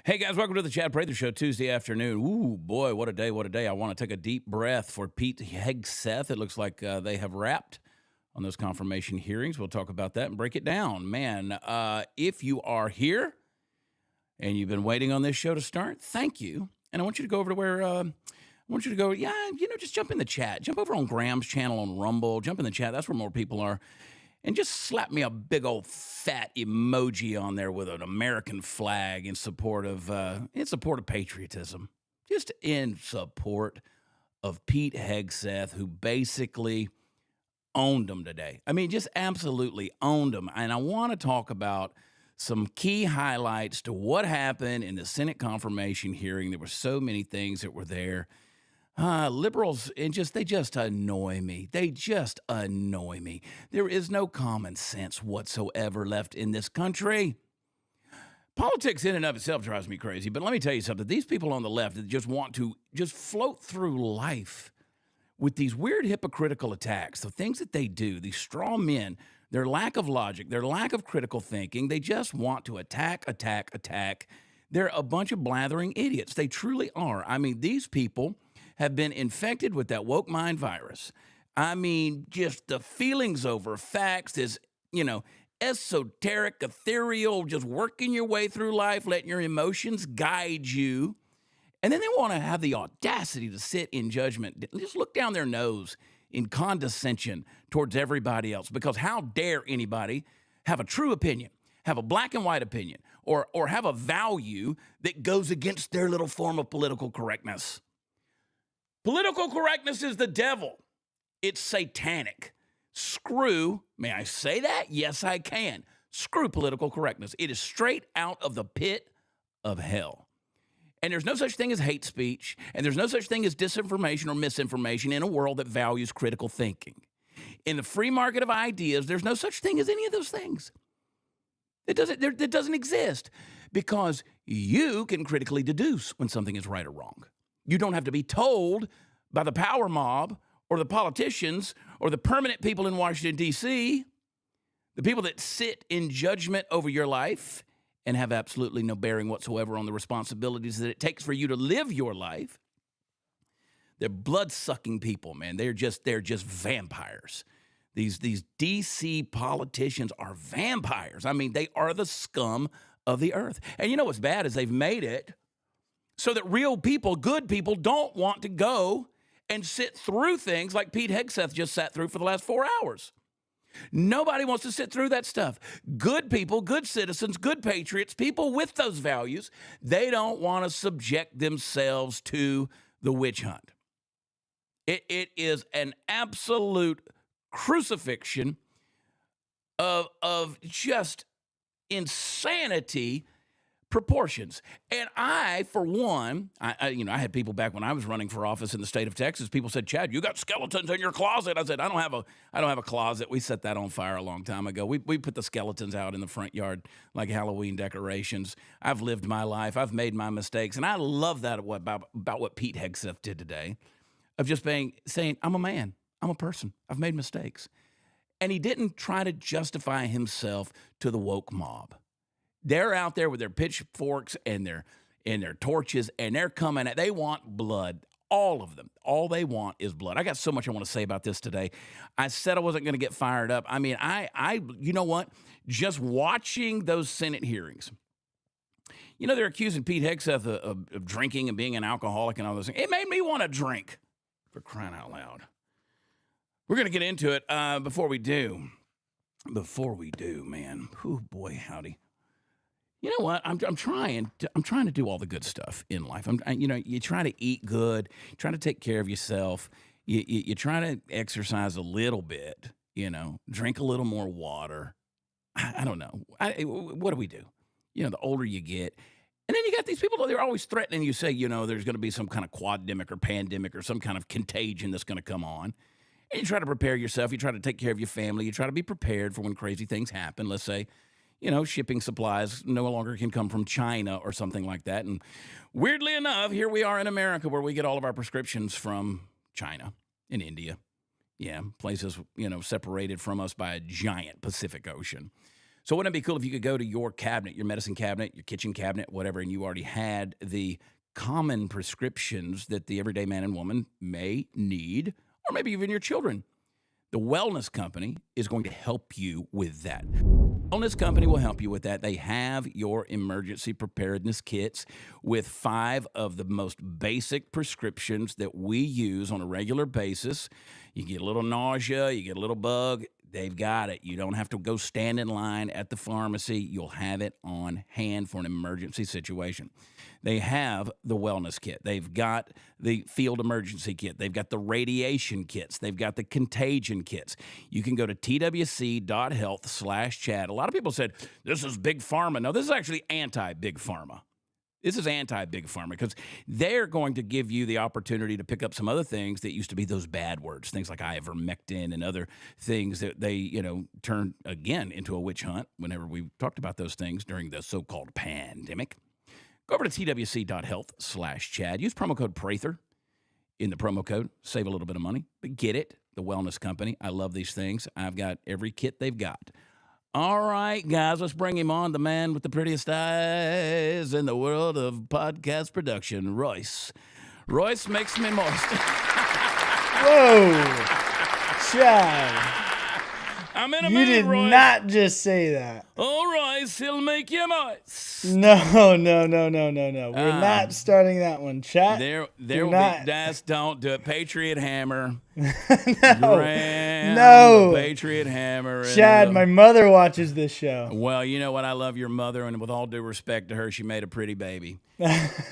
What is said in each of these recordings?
Hey guys, welcome to the Chad Prather Show Tuesday afternoon. Ooh, boy, what a day, what a day. I want to take a deep breath for Pete Hegseth. It looks like they have wrapped on those confirmation hearings. We'll talk about that and break it down. Man, if you are here and you've been waiting on this show to start, thank you. And I want you to go over to where, just jump in the chat. Jump over on Graham's channel on Rumble. Jump in the chat. That's where more people are. And just slap me a big old fat emoji on there with an American flag in support of patriotism. Just in support of Pete Hegseth, who basically owned them today. I mean, just absolutely owned them. And I want to talk about some key highlights to what happened in the Senate confirmation hearing. There were so many things that were there. Liberals, they just annoy me. They just annoy me. There is no common sense whatsoever left in this country. Politics in and of itself drives me crazy, but let me tell you something. These people on the left that just want to just float through life with these weird hypocritical attacks, the things that they do, these straw men, their lack of logic, their lack of critical thinking, they just want to attack. They're a bunch of blathering idiots. They truly are. I mean, these people have been infected with that woke mind virus. I mean, just the feelings over facts is, esoteric, ethereal, just working your way through life, letting your emotions guide you. And then they want to have the audacity to sit in judgment, just look down their nose in condescension towards everybody else. Because how dare anybody have a true opinion, have a black and white opinion, or have a value that goes against their little form of political correctness? Political correctness is the devil. It's satanic. Screw, may I say that? Yes, I can. Screw political correctness. It is straight out of the pit of hell. And there's no such thing as hate speech, and there's no such thing as disinformation or misinformation in a world that values critical thinking. In the free market of ideas, there's no such thing as any of those things. It doesn't exist, because you can critically deduce when something is right or wrong. You don't have to be told by the power mob or the politicians or the permanent people in Washington, D.C., the people that sit in judgment over your life and have absolutely no bearing whatsoever on the responsibilities that it takes for you to live your life. They're blood-sucking people, man. They're just vampires. These D.C. politicians are vampires. I mean, they are the scum of the earth. And you know what's bad is they've made it so that real people, good people, don't want to go and sit through things like Pete Hegseth just sat through for the last 4 hours. Nobody wants to sit through that stuff. Good people, good citizens, good patriots, people with those values, they don't want to subject themselves to the witch hunt. It is an absolute crucifixion of just insanity proportions. And I, for one, I had people back when I was running for office in the state of Texas. People said, "Chad, you got skeletons in your closet." I said, I don't have a closet. We set that on fire a long time ago. We put the skeletons out in the front yard like Halloween decorations. I've lived my life. I've made my mistakes. And I love that about what Pete Hegseth did today, of just saying, I'm a man. I'm a person. I've made mistakes. And he didn't try to justify himself to the woke mob. They're out there with their pitchforks and their torches, and they're coming at. They want blood, all of them. All they want is blood. I got so much I want to say about this today. I said I wasn't going to get fired up. I mean, you know what? Just watching those Senate hearings, they're accusing Pete Hegseth of drinking and being an alcoholic and all those things. It made me want to drink, for crying out loud. We're going to get into it. Before we do, man. Oh boy, howdy. You know what? I'm trying to do all the good stuff in life. You try to eat good, try to take care of yourself. You try to exercise a little bit. Drink a little more water. I don't know. What do we do? The older you get, and then you got these people. They're always threatening you. Say, there's going to be some kind of quademic or pandemic or some kind of contagion that's going to come on. And you try to prepare yourself. You try to take care of your family. You try to be prepared for when crazy things happen. Let's say, shipping supplies no longer can come from China or something like that. And weirdly enough, here we are in America where we get all of our prescriptions from China and India. Yeah, places, separated from us by a giant Pacific Ocean. So wouldn't it be cool if you could go to your cabinet, your medicine cabinet, your kitchen cabinet, whatever, and you already had the common prescriptions that the everyday man and woman may need, or maybe even your children. The Wellness Company is going to help you with that. Wellness Company will help you with that. They have your emergency preparedness kits with 5 of the most basic prescriptions that we use on a regular basis. You get a little nausea, you get a little bug, they've got it. You don't have to go stand in line at the pharmacy. You'll have it on hand for an emergency situation. They have the wellness kit. They've got the field emergency kit. They've got the radiation kits. They've got the contagion kits. You can go to twc.health/Chad. A lot of people said, this is big pharma. No, this is actually anti-big pharma. This is anti-big pharma because they're going to give you the opportunity to pick up some other things that used to be those bad words, things like ivermectin and other things that they, turned again into a witch hunt whenever we talked about those things during the so-called pandemic. Go over to twc.health/Chad. Use promo code Prather in the promo code. Save a little bit of money. But get it, the Wellness Company. I love these things. I've got every kit they've got. All right, guys, let's bring him on, the man with the prettiest eyes in the world of podcast production, Royce. Royce makes me moist. Whoa, Chad. I'm in a You mood, did Royce. not just say that. Oh, Royce, he'll make you moist. No. We're not starting that one, Chad. There will be. Don't do it. Patriot Hammer. No. Graham, No. the Patriot Hammer. Chad, my mother watches this show. Well, you know what? I love your mother, and with all due respect to her, she made a pretty baby.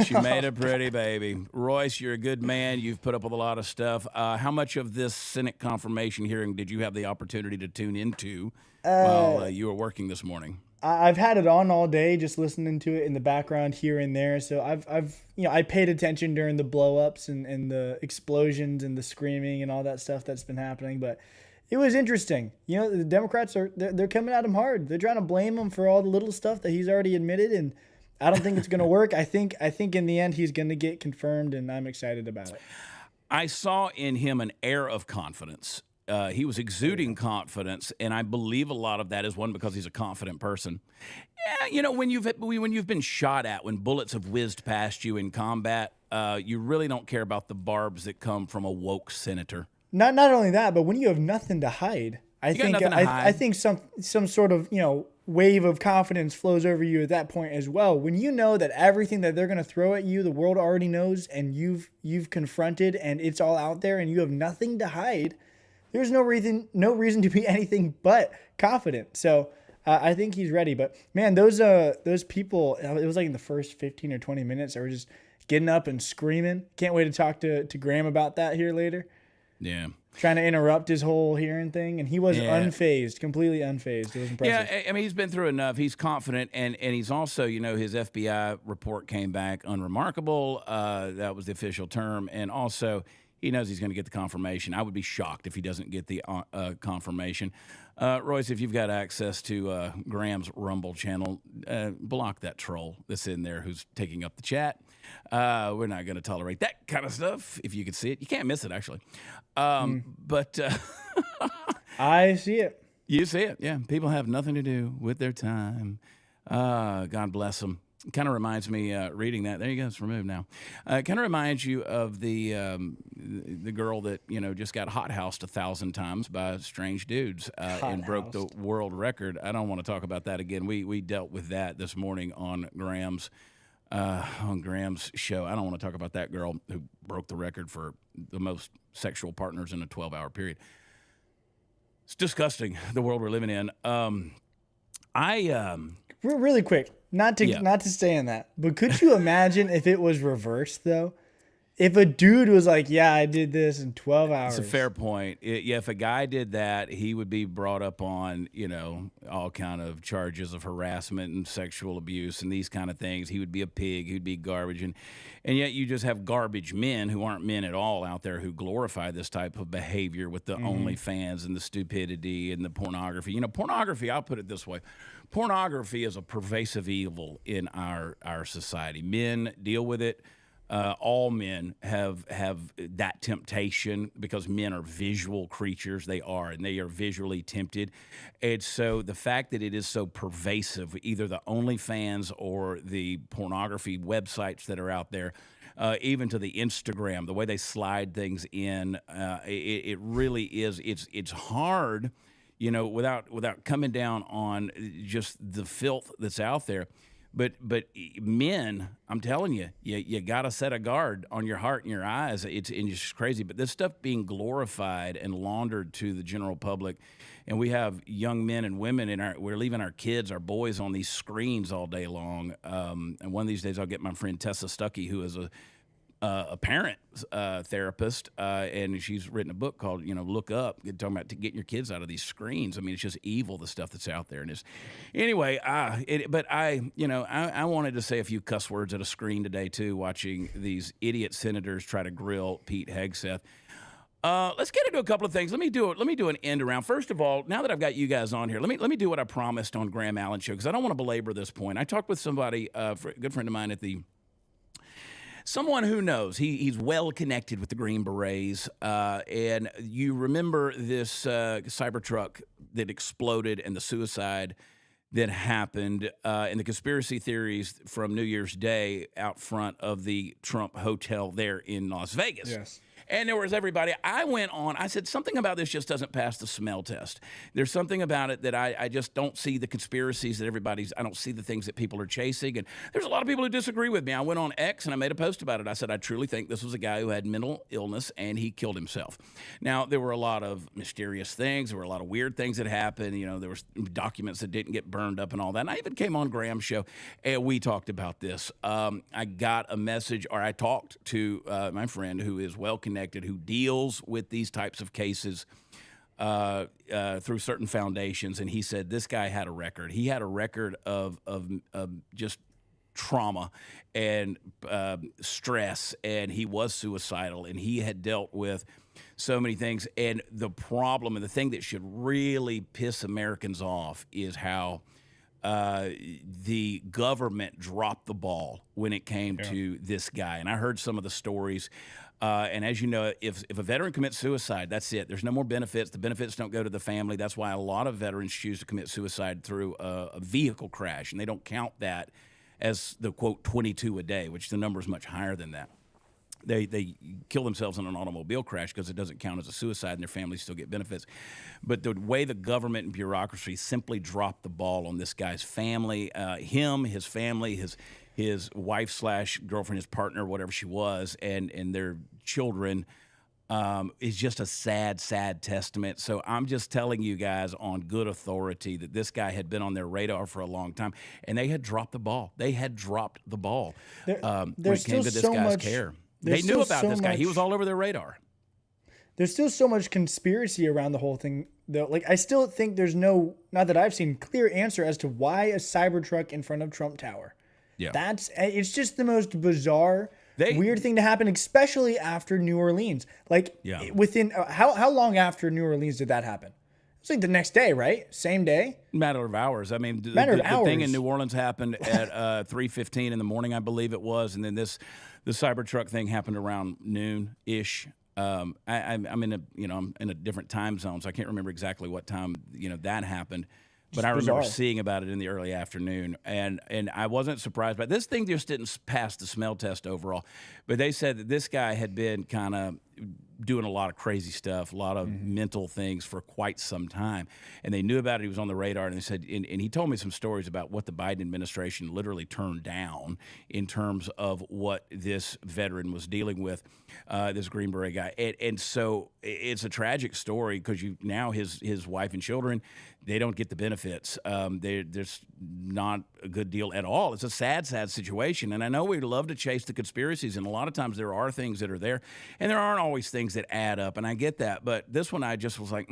She made a pretty baby. Royce, you're a good man. You've put up with a lot of stuff. How much of this Senate confirmation hearing did you have the opportunity to tune into while you were working this morning? I've had it on all day, just listening to it in the background here and there. So I paid attention during the blow-ups and the explosions and the screaming and all that stuff that's been happening. But it was interesting. The Democrats they're coming at him hard. They're trying to blame him for all the little stuff that he's already admitted, and I don't think it's going to work. I think in the end he's going to get confirmed, and I'm excited about it. I saw in him an air of confidence. He was exuding confidence, and I believe a lot of that is one because he's a confident person. Yeah, when you've been shot at, when bullets have whizzed past you in combat, you really don't care about the barbs that come from a woke senator. Not only that, but when you have nothing to hide, I think some sort of wave of confidence flows over you at that point as well. When you know that everything that they're going to throw at you, the world already knows, and you've confronted, and it's all out there, and you have nothing to hide. There's no reason to be anything but confident. So I think he's ready. But man, those people, it was like in the first 15 or 20 minutes, they were just getting up and screaming. Can't wait to talk to Graham about that here later. Yeah. Trying to interrupt his whole hearing thing, and he was unfazed, completely unfazed. It was impressive. Yeah, I mean, he's been through enough. He's confident, and he's also, his FBI report came back unremarkable. That was the official term, and also he knows he's going to get the confirmation. I would be shocked if he doesn't get the confirmation. Royce, if you've got access to Graham's Rumble channel, block that troll that's in there who's taking up the chat. We're not going to tolerate that kind of stuff. If you could see it, you can't miss it, actually. But I see it. You see it, yeah. People have nothing to do with their time. God bless them. It kind of reminds me, reading that. There you go. It's removed now. It kind of reminds you of the girl that just got hothoused 1,000 times by strange dudes and broke the world record. I don't want to talk about that again. We dealt with that this morning on Graham's show. I don't want to talk about that girl who broke the record for the most sexual partners in a 12-hour period. It's disgusting, the world we're living in. Really quick, not to stay in that, but could you imagine if it was reversed though? If a dude was like, "Yeah, I did this in 12 hours." It's a fair point. If a guy did that, he would be brought up on, all kind of charges of harassment and sexual abuse and these kind of things. He would be a pig. He'd be garbage. And yet you just have garbage men who aren't men at all out there who glorify this type of behavior with the OnlyFans and the stupidity and the pornography. Pornography, I'll put it this way. Pornography is a pervasive evil in our society. Men deal with it. All men have that temptation because men are visual creatures. They are, and they are visually tempted. And so the fact that it is so pervasive, either the OnlyFans or the pornography websites that are out there, even to the Instagram, the way they slide things in, it really is. It's hard, without coming down on just the filth that's out there. But men, I'm telling you, you got to set a guard on your heart and your eyes. It's just crazy. But this stuff being glorified and laundered to the general public, and we have young men and women we're leaving our kids, our boys, on these screens all day long. And one of these days, I'll get my friend Tessa Stuckey, who is a parent therapist, and she's written a book called, Look Up, talking about getting your kids out of these screens. I mean, it's just evil, the stuff that's out there. And anyway, I wanted to say a few cuss words at a screen today, too, watching these idiot senators try to grill Pete Hegseth. Let's get into a couple of things. Let me do an end around. First of all, now that I've got you guys on here, let me do what I promised on Graham Allen Show, because I don't want to belabor this point. I talked with somebody, a good friend of mine someone who knows. He's well connected with the Green Berets. And you remember this Cybertruck that exploded and the suicide that happened and the conspiracy theories from New Year's Day out front of the Trump Hotel there in Las Vegas. Yes. And there was everybody. I said, something about this just doesn't pass the smell test. There's something about it that I just don't see the conspiracies that I don't see the things that people are chasing. And there's a lot of people who disagree with me. I went on X and I made a post about it. I said, I truly think this was a guy who had mental illness and he killed himself. Now, there were a lot of mysterious things. There were a lot of weird things that happened. There were documents that didn't get burned up and all that. And I even came on Graham's show and we talked about this. I got a message, or I talked to my friend who is well connected, who deals with these types of cases through certain foundations, and he said this guy had a record. He had a record of just trauma and stress, and he was suicidal, and he had dealt with so many things. And the problem, and the thing that should really piss Americans off, is how the government dropped the ball when it came to this guy. And I heard some of the stories. And as you know, if a veteran commits suicide, that's it. There's no more benefits. The benefits don't go to the family. That's why a lot of veterans choose to commit suicide through a vehicle crash, and they don't count that as the, quote, 22 a day, which the number is much higher than that. They kill themselves in an automobile crash because it doesn't count as a suicide, and their families still get benefits. But the way the government and bureaucracy simply dropped the ball on this guy's family, his family, his wife/girlfriend, his partner, whatever she was, and their children, is just a sad, sad testament. So I'm just telling you guys on good authority that this guy had been on their radar for a long time, and they had dropped the ball. When it came to this guy's care. They knew about this guy. He was all over their radar. There's still so much conspiracy around the whole thing, though. Like, I still think there's not that I've seen, clear answer as to why a Cybertruck in front of Trump Tower. Yeah. It's just the most bizarre, weird thing to happen, especially after New Orleans. Like, within, how long after New Orleans did that happen? It's like the next day, right? Same day? Matter of hours. I mean, the thing in New Orleans happened at 3:15 in the morning, I believe it was, and then the Cybertruck thing happened around noon-ish. I'm in a different time zone, so I can't remember exactly what time that happened. But I remember seeing about it in the early afternoon, and I wasn't surprised. But this thing just didn't pass the smell test overall. But they said that this guy had been kind of doing a lot of crazy stuff, a lot of mental things for quite some time. And they knew about it. He was on the radar. And they said, and he told me some stories about what the Biden administration literally turned down in terms of what this veteran was dealing with, this Green Beret guy. And so it's a tragic story because now his wife and children, they don't get the benefits. There's not a good deal at all. It's a sad, sad situation. And I know we love to chase the conspiracies, and a lot of times there are things that are there, and there aren't always things that add up, and I get that. But this one, I just was like,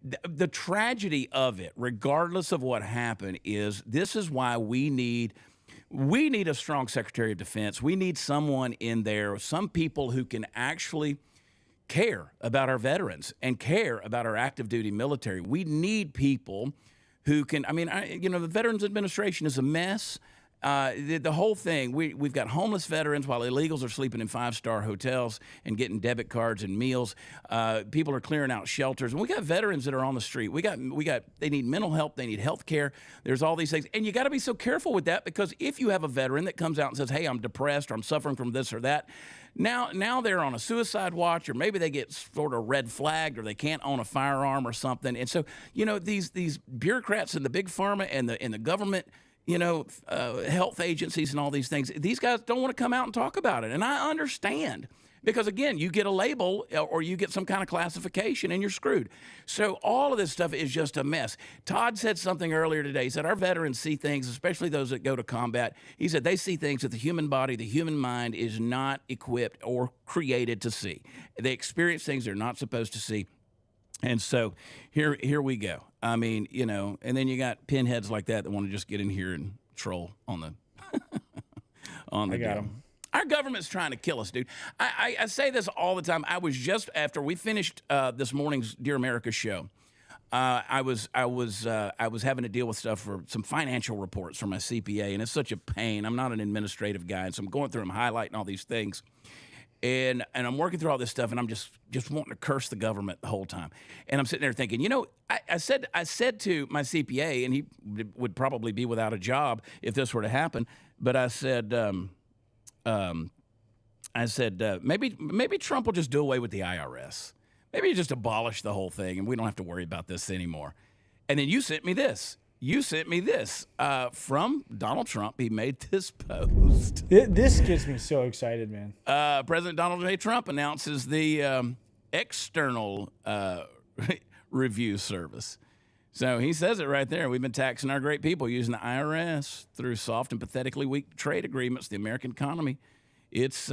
the tragedy of it, regardless of what happened, is this is why we need a strong Secretary of Defense. We need someone in there, some people who can actually care about our veterans and care about our active duty military. We need people who can, the Veterans Administration is a mess. The whole thing, we've got homeless veterans while illegals are sleeping in 5-star hotels and getting debit cards and meals. People are clearing out shelters. And we got veterans that are on the street. They need mental help. They need health care. There's all these things. And you got to be so careful with that, because if you have a veteran that comes out and says, hey, I'm depressed, or I'm suffering from this or that, now they're on a suicide watch, or maybe they get sort of red flagged, or they can't own a firearm or something. And so, these bureaucrats in the big pharma and the government, health agencies and all these things, these guys don't want to come out and talk about it. And I understand, because, again, you get a label or you get some kind of classification and you're screwed. So all of this stuff is just a mess. Todd said something earlier today. He said our veterans see things, especially those that go to combat. He said they see things that the human body, the human mind is not equipped or created to see. They experience things they're not supposed to see. And so here we go. I mean, and then you got pinheads like that want to just get in here and troll on the on the deal. Our government's trying to kill us, dude. I say this all the time. I was just after we finished this morning's Dear America show. I was having to deal with stuff for some financial reports from my CPA, and it's such a pain. I'm not an administrative guy, and so I'm going through them, highlighting all these things. And I'm working through all this stuff, and I'm just wanting to curse the government the whole time. And I'm sitting there thinking, I said to my CPA, and he would probably be without a job if this were to happen. But I said, maybe Trump will just do away with the IRS. Maybe you just abolish the whole thing, and we don't have to worry about this anymore. And then you sent me this. From Donald Trump. He made this post. This gets me so excited, man. President Donald J. Trump announces the external review service. So he says it right there. We've been taxing our great people using the IRS through soft and pathetically weak trade agreements. The American economy, it's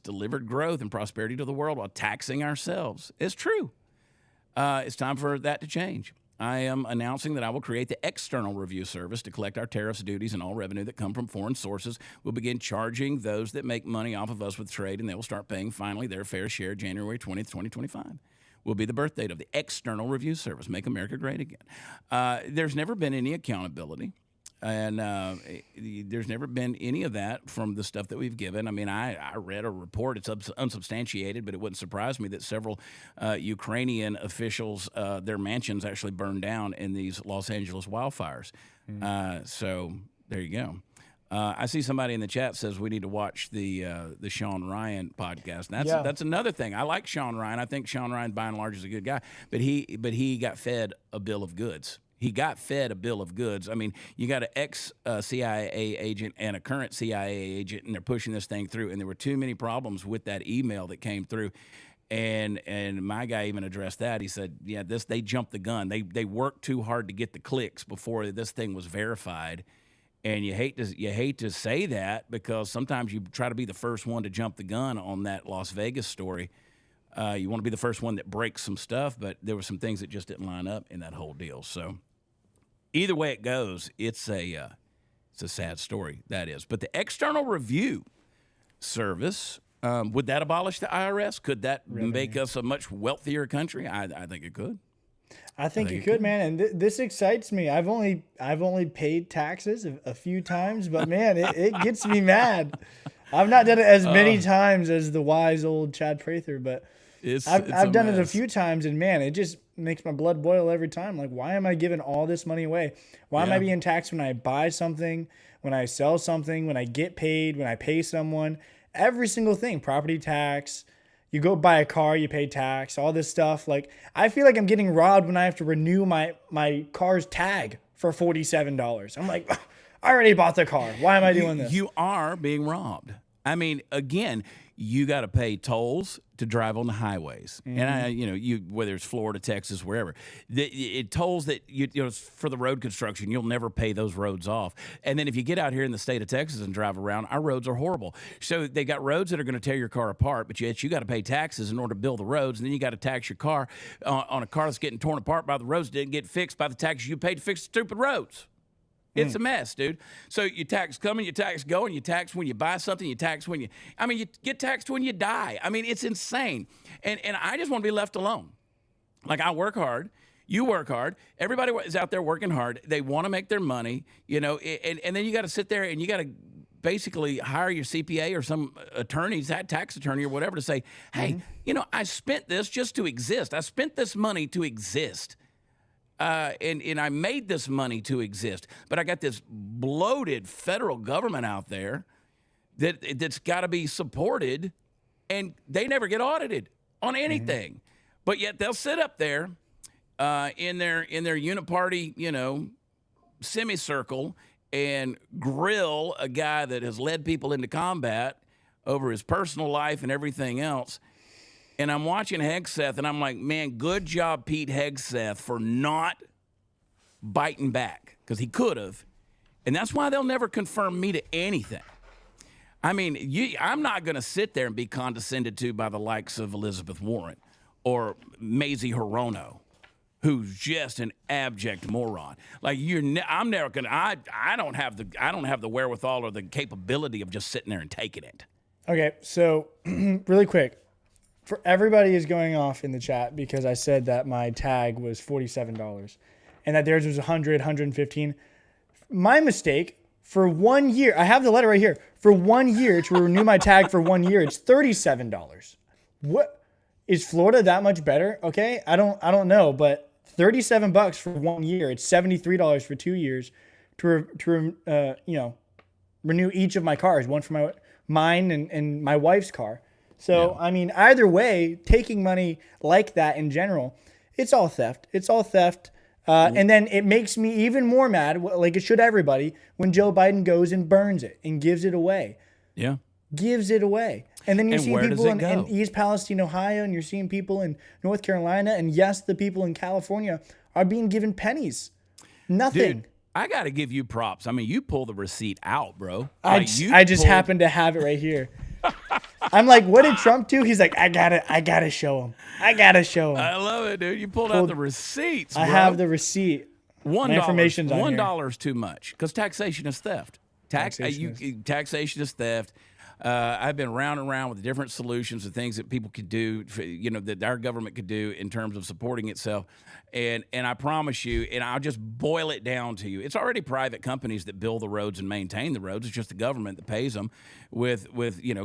delivered growth and prosperity to the world while taxing ourselves. It's true. It's time for that to change. I am announcing that I will create the external review service to collect our tariffs, duties, and all revenue that come from foreign sources. We'll begin charging those that make money off of us with trade, and they will start paying finally their fair share January 20th, 2025. Will be the birth date of the external review service. Make America great again. There's never been any accountability. And there's never been any of that from the stuff that we've given. I mean, I read a report. It's unsubstantiated, but it wouldn't surprise me that several Ukrainian officials, their mansions actually burned down in these Los Angeles wildfires. So there you go. I see somebody in the chat says we need to watch the Sean Ryan podcast. That's another thing. I like Sean Ryan. I think Sean Ryan, by and large, is a good guy. But he got fed a bill of goods. I mean, you got an ex-CIA agent and a current CIA agent, and they're pushing this thing through. And there were too many problems with that email that came through. And my guy even addressed that. He said, yeah, they jumped the gun. They worked too hard to get the clicks before this thing was verified. And you hate to say that, because sometimes you try to be the first one to jump the gun on that Las Vegas story. You want to be the first one that breaks some stuff, but there were some things that just didn't line up in that whole deal. So either way it goes, it's a sad story, that is. But the external review service, would that abolish the IRS? Could that make us a much wealthier country? I think it could. I think it could, man. And this excites me. I've only paid taxes a few times, but man, it gets me mad. I've not done it as many times as the wise old Chad Prather, but I've done it a few times, and man, it just makes my blood boil every time. Like, why am I giving all this money away? Why am I being taxed when I buy something, when I sell something, when I get paid, when I pay someone? Every single thing, property tax. You go buy a car, you pay tax, all this stuff. Like, I feel like I'm getting robbed when I have to renew my car's tag for $47. I'm like, I already bought the car. Why am I doing this? You are being robbed. I mean, again, you got to pay tolls to drive on the highways, and whether it's Florida, Texas, wherever, it tolls that for the road construction, you'll never pay those roads off. And then if you get out here in the state of Texas and drive around, our roads are horrible. So they got roads that are going to tear your car apart, but yet you got to pay taxes in order to build the roads, and then you got to tax your car on a car that's getting torn apart by the roads that didn't get fixed by the taxes you paid to fix the stupid roads. It's a mess, dude. So you tax coming, you tax going, you tax when you buy something, you tax when you get taxed when you die. I mean, it's insane. And I just want to be left alone. Like, I work hard. You work hard. Everybody is out there working hard. They want to make their money, and then you got to sit there and you got to basically hire your CPA or some attorney, tax attorney or whatever, to say, hey, I spent this just to exist. I spent this money to exist. And I made this money to exist. But I got this bloated federal government out there that's got to be supported, and they never get audited on anything. But yet they'll sit up there in their uniparty, semicircle and grill a guy that has led people into combat over his personal life and everything else. And I'm watching Hegseth, and I'm like, man, good job, Pete Hegseth, for not biting back, because he could have. And that's why they'll never confirm me to anything. I mean, I'm not going to sit there and be condescended to by the likes of Elizabeth Warren or Mazie Hirono, who's just an abject moron. Like I'm never going to. I don't have the wherewithal or the capability of just sitting there and taking it. Okay, so really quick, for everybody is going off in the chat because I said that my tag was $47 and that theirs was 100, 115. My mistake. For 1 year, I have the letter right here. For 1 year, to renew my tag for 1 year, it's $37. What is Florida that much better? Okay, I don't know, but $37 for 1 year. It's $73 for 2 years to renew each of my cars, one for mine and my wife's car. So I mean, either way, taking money like that in general, it's all theft. It's all theft. And then it makes me even more mad, like it should everybody, when Joe Biden goes and burns it and gives it away. Yeah. Gives it away. And then you're seeing people in East Palestine, Ohio, and you're seeing people in North Carolina. And yes, the people in California are being given pennies. Nothing. Dude, I got to give you props. I mean, you pull the receipt out, bro. I just happen to have it right here. I'm like, what did Trump do? He's like, I gotta show him. I love it, dude. You pulled out the receipts, bro. I have the receipt. Information's on here. $1 is too much because taxation is theft. Taxation is theft. I've been round and round with different solutions and things that people could do, that our government could do in terms of supporting itself. And I promise you, and I'll just boil it down to you, it's already private companies that build the roads and maintain the roads. It's just the government that pays them with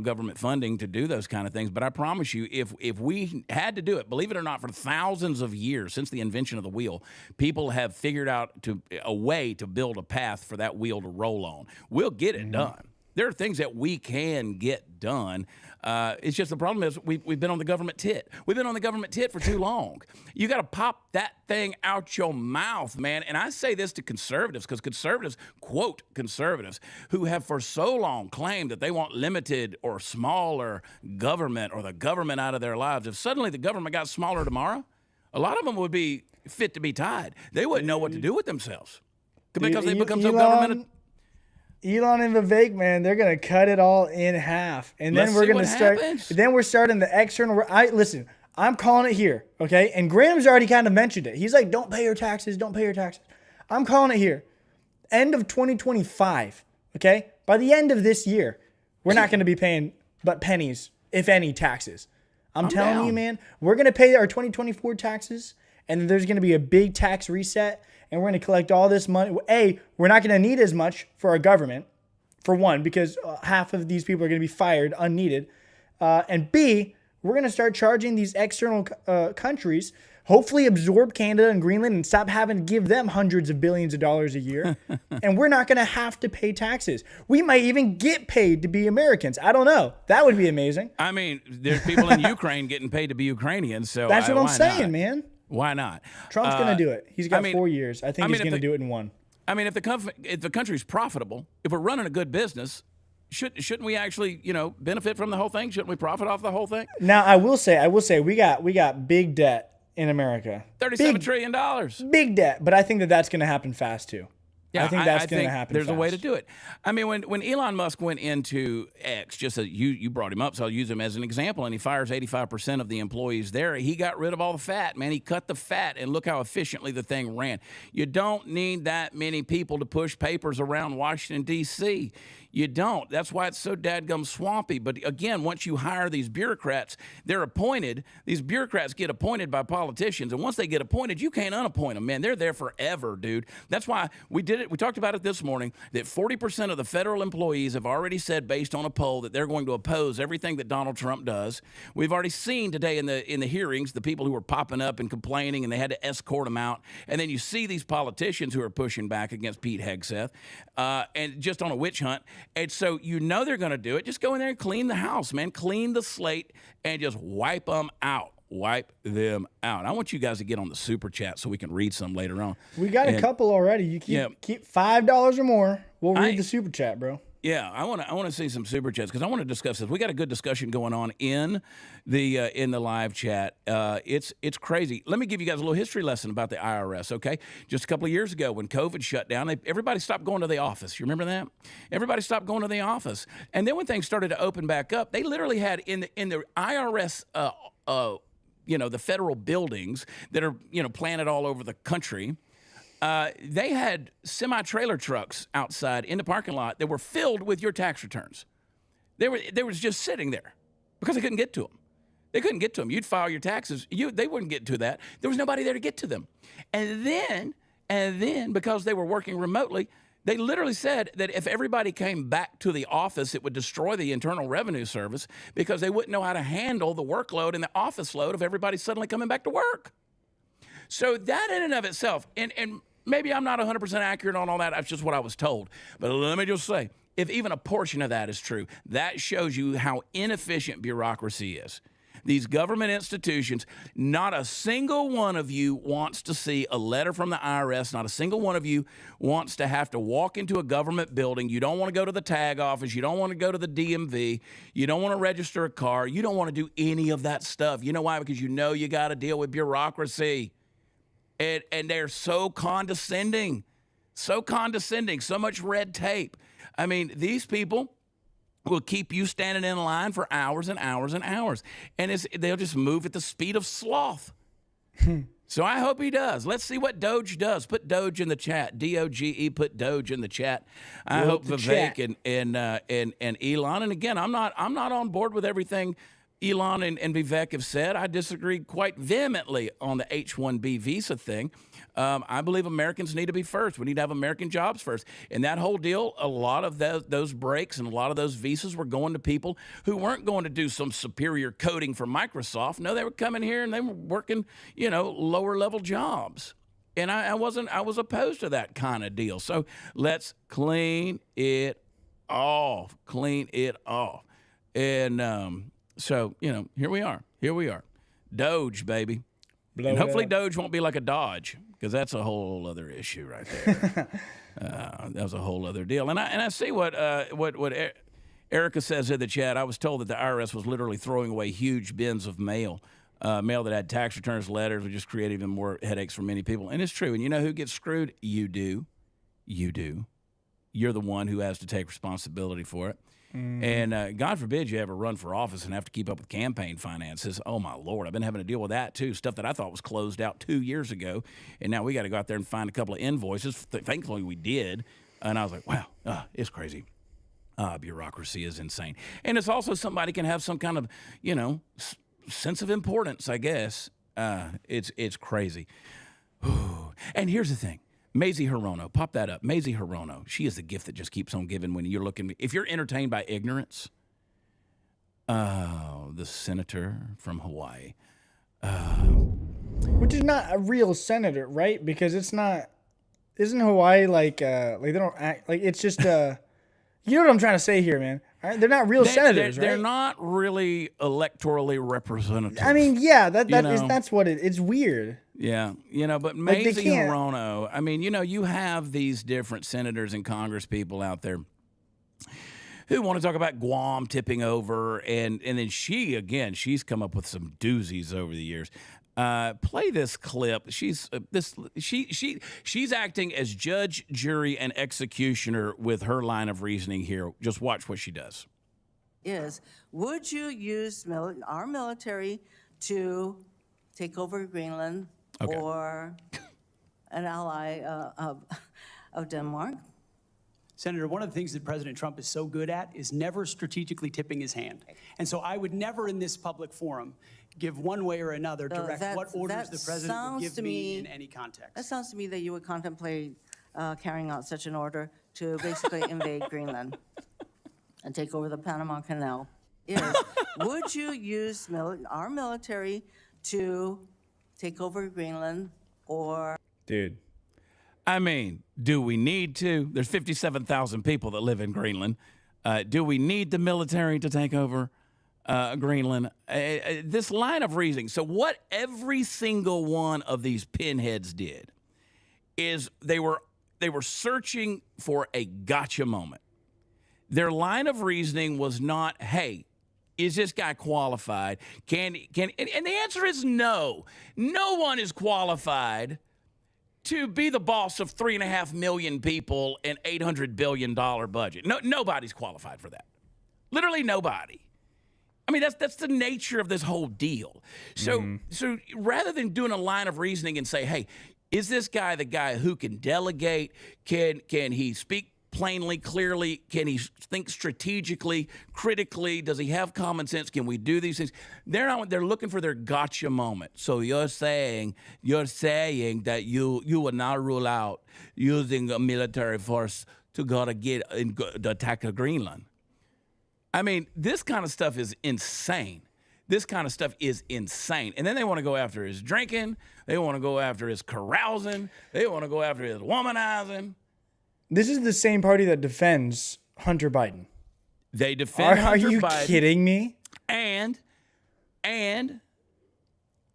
government funding to do those kind of things. But I promise you, if we had to do it, believe it or not, for thousands of years since the invention of the wheel, people have figured out a way to build a path for that wheel to roll on. We'll get it done. There are things that we can get done. It's just the problem is we've been on the government tit. We've been on the government tit for too long. You got to pop that thing out your mouth, man. And I say this to conservatives because conservatives, quote conservatives, who have for so long claimed that they want limited or smaller government or the government out of their lives. If suddenly the government got smaller tomorrow, a lot of them would be fit to be tied. They wouldn't know what to do with themselves because they become so government. Elon and Vivek, man, they're gonna cut it all in half, and then we're gonna start. Then we're starting the external. Listen. I'm calling it here, okay? And Graham's already kind of mentioned it. He's like, "Don't pay your taxes. Don't pay your taxes." I'm calling it here. End of 2025, okay? By the end of this year, we're not gonna be paying but pennies, if any, taxes. I'm telling you, man, we're gonna pay our 2024 taxes, and then there's gonna be a big tax reset. And we're going to collect all this money. A, we're not going to need as much for our government, for one, because half of these people are going to be fired unneeded. And B, we're going to start charging these external countries, hopefully absorb Canada and Greenland and stop having to give them hundreds of billions of dollars a year. And we're not going to have to pay taxes. We might even get paid to be Americans. I don't know. That would be amazing. I mean, there's people in Ukraine getting paid to be Ukrainians. So that's what I'm saying, man. Why not? Trump's going to do it. He's got 4 years. I think he's going to do it in one. I mean, if the country's profitable, if we're running a good business, shouldn't we actually, benefit from the whole thing? Shouldn't we profit off the whole thing? Now, I will say, we got big debt in America. $37 trillion. Big debt, but I think that's going to happen fast too. Yeah, I think that's going to happen. There's fast. a way to do it. I mean, when Elon Musk went into X, just as you brought him up, so I'll use him as an example, and he fires 85% of the employees there, he got rid of all the fat, man. He cut the fat, and look how efficiently the thing ran. You don't need that many people to push papers around Washington, D.C. You don't. That's why it's so dadgum swampy. But again, once you hire these bureaucrats, they're appointed. These bureaucrats get appointed by politicians, and once they get appointed, you can't unappoint them, man. They're there forever, dude. That's why we did it. We talked about it this morning, that 40% of the federal employees have already said, based on a poll, that they're going to oppose everything that Donald Trump does. We've already seen today in the hearings the people who were popping up and complaining, and they had to escort them out. And then you see these politicians who are pushing back against Pete Hegseth, and just on a witch hunt. And so you know they're going to do it. Just go in there and clean the house, man. Clean the slate and just wipe them out. Wipe them out. I want you guys to get on the super chat so we can read some later on. We got a couple already. You keep $5 or more. We'll read the super chat, bro. Yeah, I want to see some super chats because I want to discuss this. We got a good discussion going on in the live chat. It's crazy. Let me give you guys a little history lesson about the IRS. Okay, just a couple of years ago when COVID shut down, everybody stopped going to the office. You remember that? Everybody stopped going to the office, and then when things started to open back up, they literally had in the IRS. The federal buildings that are, planted all over the country, they had semi-trailer trucks outside in the parking lot that were filled with your tax returns. They were just sitting there because they couldn't get to them. They couldn't get to them. You'd file your taxes. They wouldn't get to that. There was nobody there to get to them. And then because they were working remotely, they literally said that if everybody came back to the office, it would destroy the Internal Revenue Service because they wouldn't know how to handle the workload and the office load of everybody suddenly coming back to work. So that in and of itself, and maybe I'm not 100% accurate on all that. That's just what I was told. But let me just say, if even a portion of that is true, that shows you how inefficient bureaucracy is. These government institutions, not a single one of you wants to see a letter from the IRS. Not a single one of you wants to have to walk into a government building. You don't want to go to the tag office. You don't want to go to the DMV. You don't want to register a car. You don't want to do any of that stuff. You know why? Because you know you got to deal with bureaucracy. And they're so condescending, so much red tape. I mean, these people will keep you standing in line for hours and hours and hours. And they'll just move at the speed of sloth. So I hope he does. Let's see what Doge does. Put Doge in the chat. DOGE, put Doge in the chat. I hope Vivek and Elon. And again, I'm not on board with everything Elon and Vivek have said. I disagree quite vehemently on the H-1B visa thing. I believe Americans need to be first. We need to have American jobs first. And that whole deal, a lot of those breaks and a lot of those visas were going to people who weren't going to do some superior coding for Microsoft. No, they were coming here and they were working, lower level jobs. And I was opposed to that kind of deal. So let's clean it off. And so, here we are. Doge, baby. And hopefully Doge won't be like a Dodge, because that's a whole other issue right there. That was a whole other deal. And I see what Erica says in the chat. I was told that the IRS was literally throwing away huge bins of mail that had tax returns, letters, would just create even more headaches for many people. And it's true. And you know who gets screwed? You do. You're the one who has to take responsibility for it. And God forbid you ever run for office and have to keep up with campaign finances. Oh, my Lord. I've been having to deal with that, too. Stuff that I thought was closed out 2 years ago. And now we got to go out there and find a couple of invoices. Thankfully, we did. And I was like, wow, it's crazy. Bureaucracy is insane. And it's also somebody can have some kind of, sense of importance, I guess. It's crazy. And here's the thing. Mazie Hirono, pop that up. Mazie Hirono, she is the gift that just keeps on giving when you're looking. If you're entertained by ignorance, the senator from Hawaii. Which is not a real senator, right? Because it's not, isn't Hawaii like they don't act, like it's just, you know what I'm trying to say here, man. Right? They're not real senators, right? They're not really electorally representative. I mean, yeah, that's what it's weird. Yeah, but Mazie Hirono, I mean, you have these different senators and Congress people out there who want to talk about Guam tipping over, and then she's come up with some doozies over the years. Play this clip. She's she's acting as judge, jury, and executioner with her line of reasoning here. Just watch what she does. Would you use our military to take over Greenland or an ally of Denmark? Senator, one of the things that President Trump is so good at is never strategically tipping his hand. And so I would never in this public forum give one way or another direct what orders the president would give me in any context. That sounds to me that you would contemplate carrying out such an order to basically invade Greenland and take over the Panama Canal. Would you use our military to take over Greenland or... Dude. I mean, do we need to? There's 57,000 people that live in Greenland. Do we need the military to take over Greenland? This line of reasoning. So what every single one of these pinheads did is they were searching for a gotcha moment. Their line of reasoning was not, hey, is this guy qualified? And the answer is no. No one is qualified to be the boss of 3.5 million people and $800 billion budget. Nobody's qualified for that. Literally nobody. I mean, that's the nature of this whole deal. So rather than doing a line of reasoning and say, hey, is this guy the guy who can delegate? Can he speak plainly, clearly? Can he think strategically, critically? Does he have common sense? Can we do these things? They're looking for their gotcha moment. So you're saying that you would not rule out using a military force to attack Greenland. I mean, this kind of stuff is insane. This kind of stuff is insane. And then they want to go after his drinking. They want to go after his carousing. They want to go after his womanizing. This is the same party that defends Hunter Biden. They defend Hunter Biden. Are you kidding me? And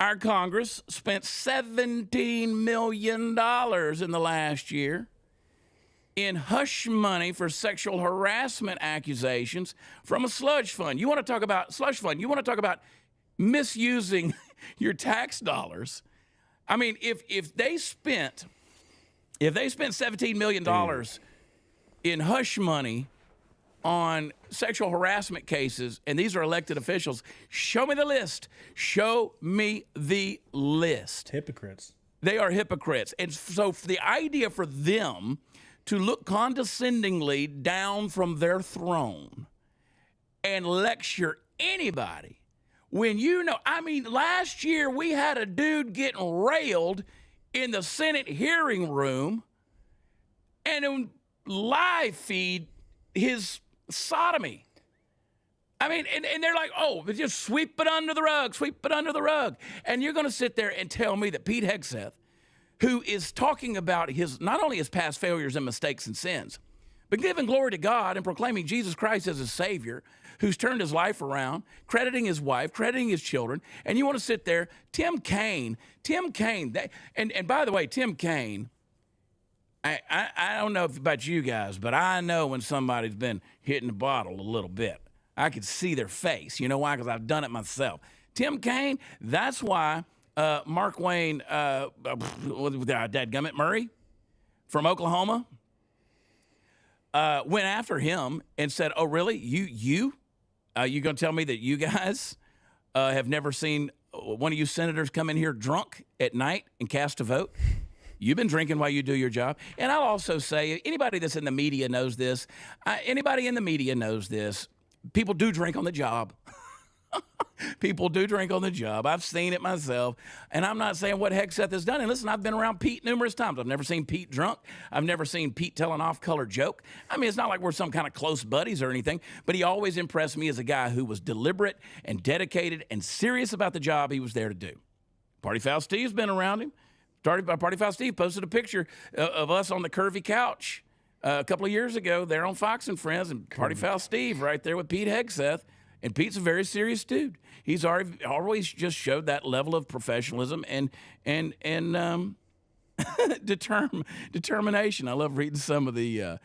our Congress spent $17 million in the last year in hush money for sexual harassment accusations from a sludge fund. You want to talk about slush fund? You want to talk about misusing your tax dollars? I mean, if they spent $17 million in hush money on sexual harassment cases, and these are elected officials, show me the list. Show me the list. Hypocrites. They are hypocrites. And so the idea for them to look condescendingly down from their throne and lecture anybody when last year we had a dude getting railed in the Senate hearing room and on live feed his sodomy. I mean, and they're like, oh, just sweep it under the rug. And you're going to sit there and tell me that Pete Hegseth, who is talking about not only his past failures and mistakes and sins, but giving glory to God and proclaiming Jesus Christ as his Savior, who's turned his life around, crediting his wife, crediting his children, and you want to sit there, Tim Kaine, and by the way, Tim Kaine, I don't know about you guys, but I know when somebody's been hitting the bottle a little bit. I can see their face. You know why? Because I've done it myself. Tim Kaine, that's why Mark Wayne, dadgummit Murray from Oklahoma, went after him and said, oh, really? You going to tell me that you guys have never seen one of you senators come in here drunk at night and cast a vote? You've been drinking while you do your job. And I'll also say, anybody that's in the media knows this. Anybody in the media knows this. People do drink on the job. People do drink on the job. I've seen it myself. And I'm not saying what Hegseth has done. And listen, I've been around Pete numerous times. I've never seen Pete drunk. I've never seen Pete tell an off-color joke. I mean, it's not like we're some kind of close buddies or anything, but he always impressed me as a guy who was deliberate and dedicated and serious about the job he was there to do. Party Foul Steve's been around him. Party Foul Steve posted a picture of us on the curvy couch a couple of years ago there on Fox and Friends, and Party Foul Steve right there with Pete Hegseth. And Pete's a very serious dude. He's always just showed that level of professionalism and determination. I love reading some of the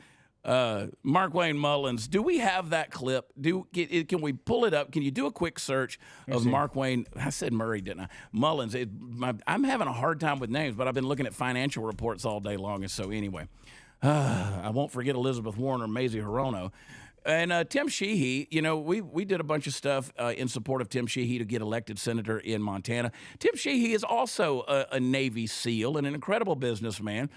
Mark Wayne Mullins, do we have that clip? Can we pull it up? Can you do a quick search of Mark Wayne? I said Murray, didn't I? Mullins. I'm having a hard time with names, but I've been looking at financial reports all day long. And so anyway, I won't forget Elizabeth Warren or Mazie Hirono. And Tim Sheehy, we did a bunch of stuff in support of Tim Sheehy to get elected senator in Montana. Tim Sheehy is also a Navy SEAL and an incredible businessman.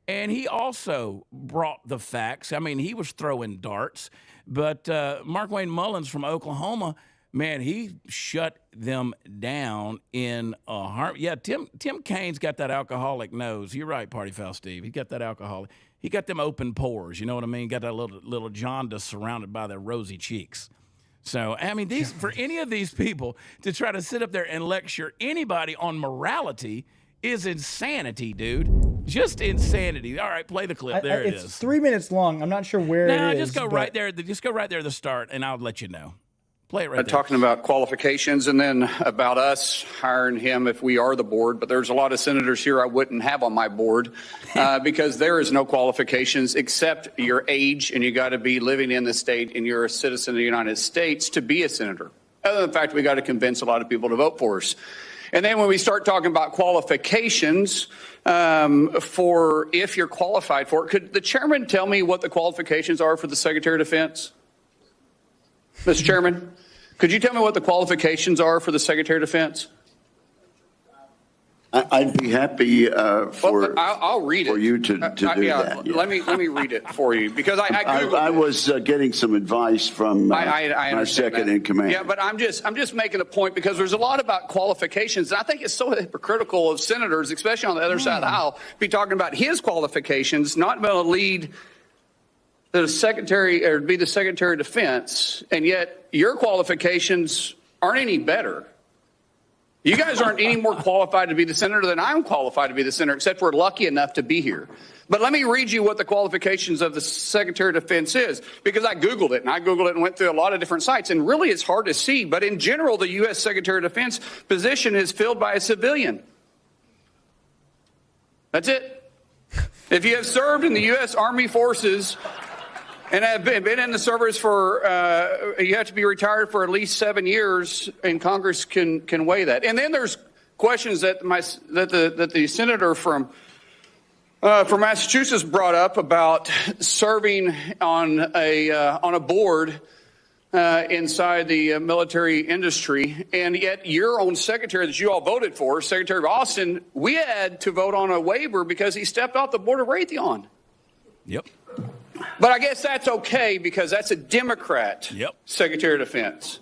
And he also brought the facts. I mean, he was throwing darts. But Mark Wayne Mullins from Oklahoma, man, he shut them down in a heart. Yeah, Tim Kaine's got that alcoholic nose. You're right, Party Foul Steve. He's got that alcoholic. He got them open pores. You know what I mean? Got that little jaundice surrounded by their rosy cheeks. So, I mean, for any of these people to try to sit up there and lecture anybody on morality is insanity, dude. Just insanity. All right, play the clip. There it is. It's 3 minutes long. I'm not sure where it is. No, just go right there. Just go right there at the start, and I'll let you know. Play it right there. Talking about qualifications and then about us hiring him if we are the board. But there's a lot of senators here I wouldn't have on my board because there is no qualifications except your age, and you got to be living in the state and you're a citizen of the United States to be a senator. Other than the fact we got to convince a lot of people to vote for us. And then when we start talking about qualifications for if you're qualified for it, could the chairman tell me what the qualifications are for the Secretary of Defense? Mr. Chairman, could you tell me what the qualifications are for the Secretary of Defense? I'd be happy I'll read it. For you to do that. Yeah. Let me read it for you because I Googled I was getting some advice from my second in command. Yeah, but I'm just making a point because there's a lot about qualifications, and I think it's so hypocritical of senators, especially on the other side of the aisle, be talking about his qualifications, not going to lead the secretary or be the Secretary of Defense, and yet your qualifications aren't any better. You guys aren't any more qualified to be the senator than I'm qualified to be the senator, except we're lucky enough to be here. But let me read you what the qualifications of the Secretary of Defense is, because I Googled it and went through a lot of different sites, and really it's hard to see. But in general, the U.S. Secretary of Defense position is filled by a civilian. That's it. If you have served in the U.S. Army Forces and have been in the service for, you have to be retired for at least 7 years, and Congress can weigh that. And then there's questions that the senator from Massachusetts brought up about serving on a board inside the military industry, and yet your own secretary that you all voted for, Secretary of Austin, we had to vote on a waiver because he stepped off the board of Raytheon. Yep. But I guess that's okay because that's a Democrat Secretary of Defense.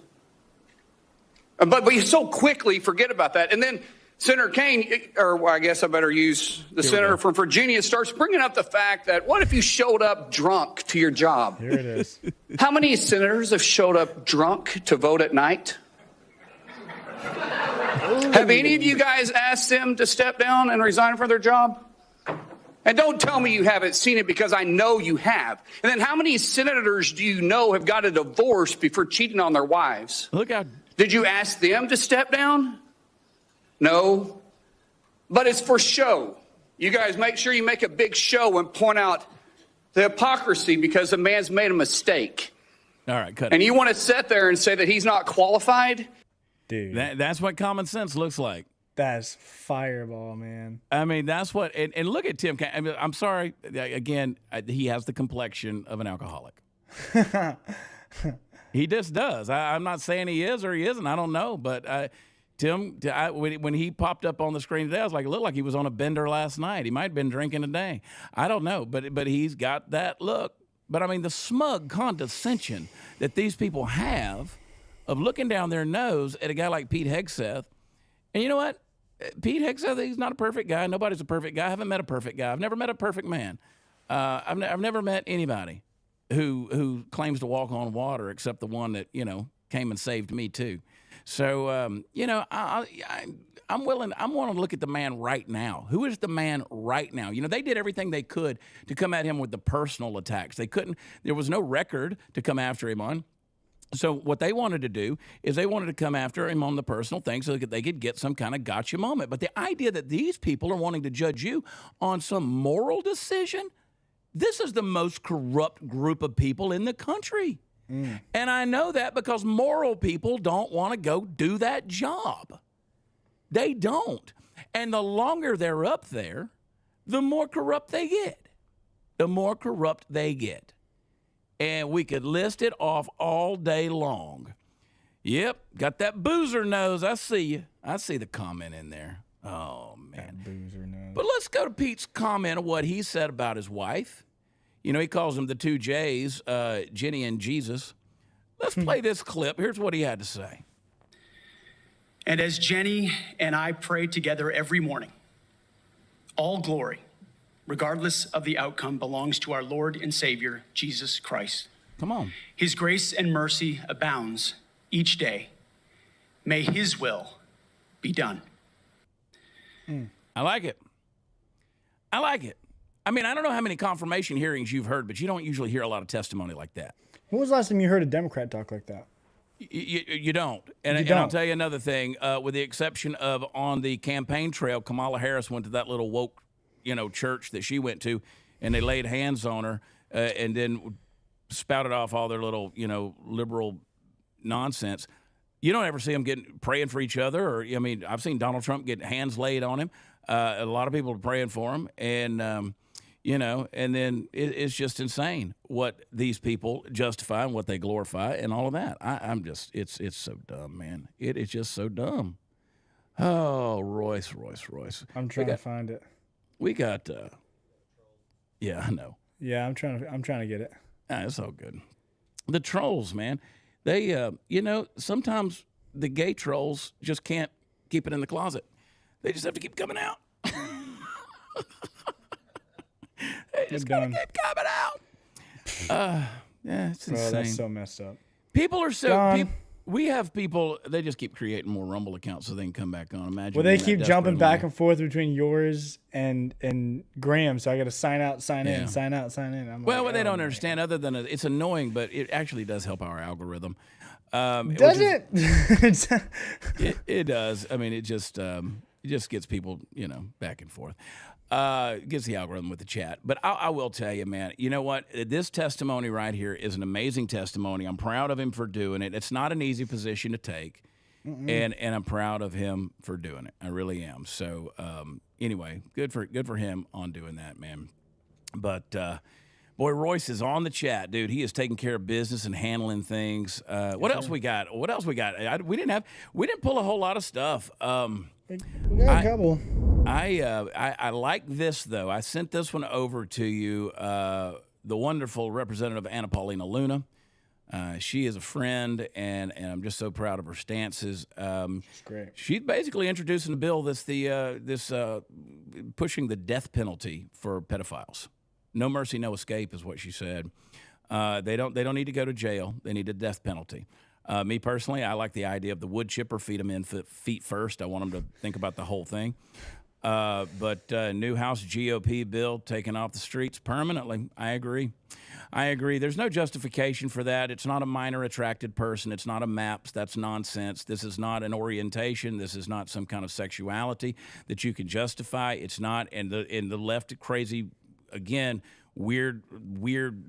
But we so quickly forget about that. And then Senator Kaine, or I guess I better use the senator from Virginia, starts bringing up the fact that what if you showed up drunk to your job? Here it is. How many senators have showed up drunk to vote at night? Have any of you guys asked them to step down and resign from their job? And don't tell me you haven't seen it because I know you have. And then how many senators do you know have got a divorce before cheating on their wives? Look out. Did you ask them to step down? No. But it's for show. You guys make sure you make a big show and point out the hypocrisy because the man's made a mistake. All right, cut it. And you want to sit there and say that he's not qualified? Dude. That's what common sense looks like. That's fireball, man. I mean, that's what, and look at Tim Kaine. I mean, I'm sorry, again, he has the complexion of an alcoholic. He just does. I'm not saying he is or he isn't. I don't know. But Tim, when he popped up on the screen today, I was like, it looked like he was on a bender last night. He might have been drinking today. I don't know. But he's got that look. But, I mean, the smug condescension that these people have of looking down their nose at a guy like Pete Hegseth. And you know what? Pete Hegseth, he's not a perfect guy. Nobody's a perfect guy. I haven't met a perfect guy. I've never met a perfect man. I've never met anybody who claims to walk on water except the one that, came and saved me too. So, I'm willing to look at the man right now. Who is the man right now? They did everything they could to come at him with the personal attacks. There was no record to come after him on. So what they wanted to do is they wanted to come after him on the personal thing so that they could get some kind of gotcha moment. But the idea that these people are wanting to judge you on some moral decision This is the most corrupt group of people in the country. And I know that because moral people don't want to go do that job. They don't. And the longer they're up there, the more corrupt they get. The more corrupt they get. And we could list it off all day long. Yep, got that boozer nose. I see you. I see the comment in there. Oh, man. That boozer nose. But let's go to Pete's comment of what he said about his wife. You know, he calls them the two J's, Jenny and Jesus. Let's play this clip. Here's what he had to say. And as Jenny and I pray together every morning, all glory, regardless of the outcome, belongs to our Lord and Savior, Jesus Christ. Come on. His grace and mercy abounds each day. May his will be done. I like it. I like it. I mean, I don't know how many confirmation hearings you've heard, but you don't usually hear a lot of testimony like that. When was the last time you heard a Democrat talk like that? You don't. And I'll tell you another thing, with the exception of on the campaign trail, Kamala Harris went to that little woke, church that she went to, and they laid hands on her and then spouted off all their little, liberal nonsense. You don't ever see them praying for each other. I've seen Donald Trump get hands laid on him. A lot of people are praying for him. And, and then it's just insane what these people justify and what they glorify and all of that. It's so dumb, man. It is just so dumb. Oh, Royce. I'm trying to find it. We got, yeah, I know. Yeah, I'm trying to get it. It's all good. The trolls, man. They, sometimes the gay trolls just can't keep it in the closet. They just have to keep coming out. They just gotta keep coming out. Yeah, it's insane. That's so messed up. People are so. We have people. They just keep creating more Rumble accounts so they can come back on. Imagine. Well, they keep jumping back and forth between yours and Graham, so I got to sign out, sign in, sign out, sign in. I'm what they don't understand, other than it's annoying, but it actually does help our algorithm. Does it? It does. I mean, it just gets people, back and forth. Gives the algorithm with the chat. But I will tell you, man, you know what? This testimony right here is an amazing testimony. I'm proud of him for doing it. It's not an easy position to take, and I'm proud of him for doing it. I really am. So anyway, good for him on doing that, man. But boy, Royce is on the chat, dude. He is taking care of business and handling things. What else we got? We didn't pull a whole lot of stuff. We got a couple. I like this, though. I sent this one over to you, the wonderful Representative Anna Paulina Luna. She is a friend, and I'm just so proud of her stances. She's great. She's basically introducing a bill that's pushing the death penalty for pedophiles. No mercy, no escape is what she said. They don't need to go to jail. They need a death penalty. Me personally, I like the idea of the wood chipper, feed them in feet first. I want them to think about the whole thing. But new House GOP bill taken off the streets permanently. I agree. There's no justification for that. It's not a minor attracted person. It's not a MAPS. That's nonsense. This is not an orientation. This is not some kind of sexuality that you can justify. It's not. And the left crazy, again, weird,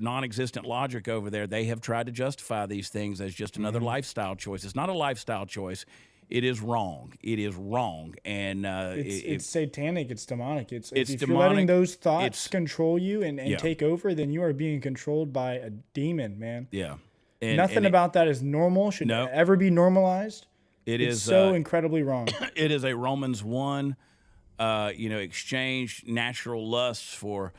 non-existent logic over there. They have tried to justify these things as just another lifestyle choice. It's not a lifestyle choice. It is wrong. It is wrong, and it's satanic. It's demonic. If demonic. You're letting those thoughts control you and take over, then you are being controlled by a demon, man. Yeah, nothing about that is normal. Should ever be normalized. It's so incredibly wrong. It is a Romans 1. Exchange natural lusts for.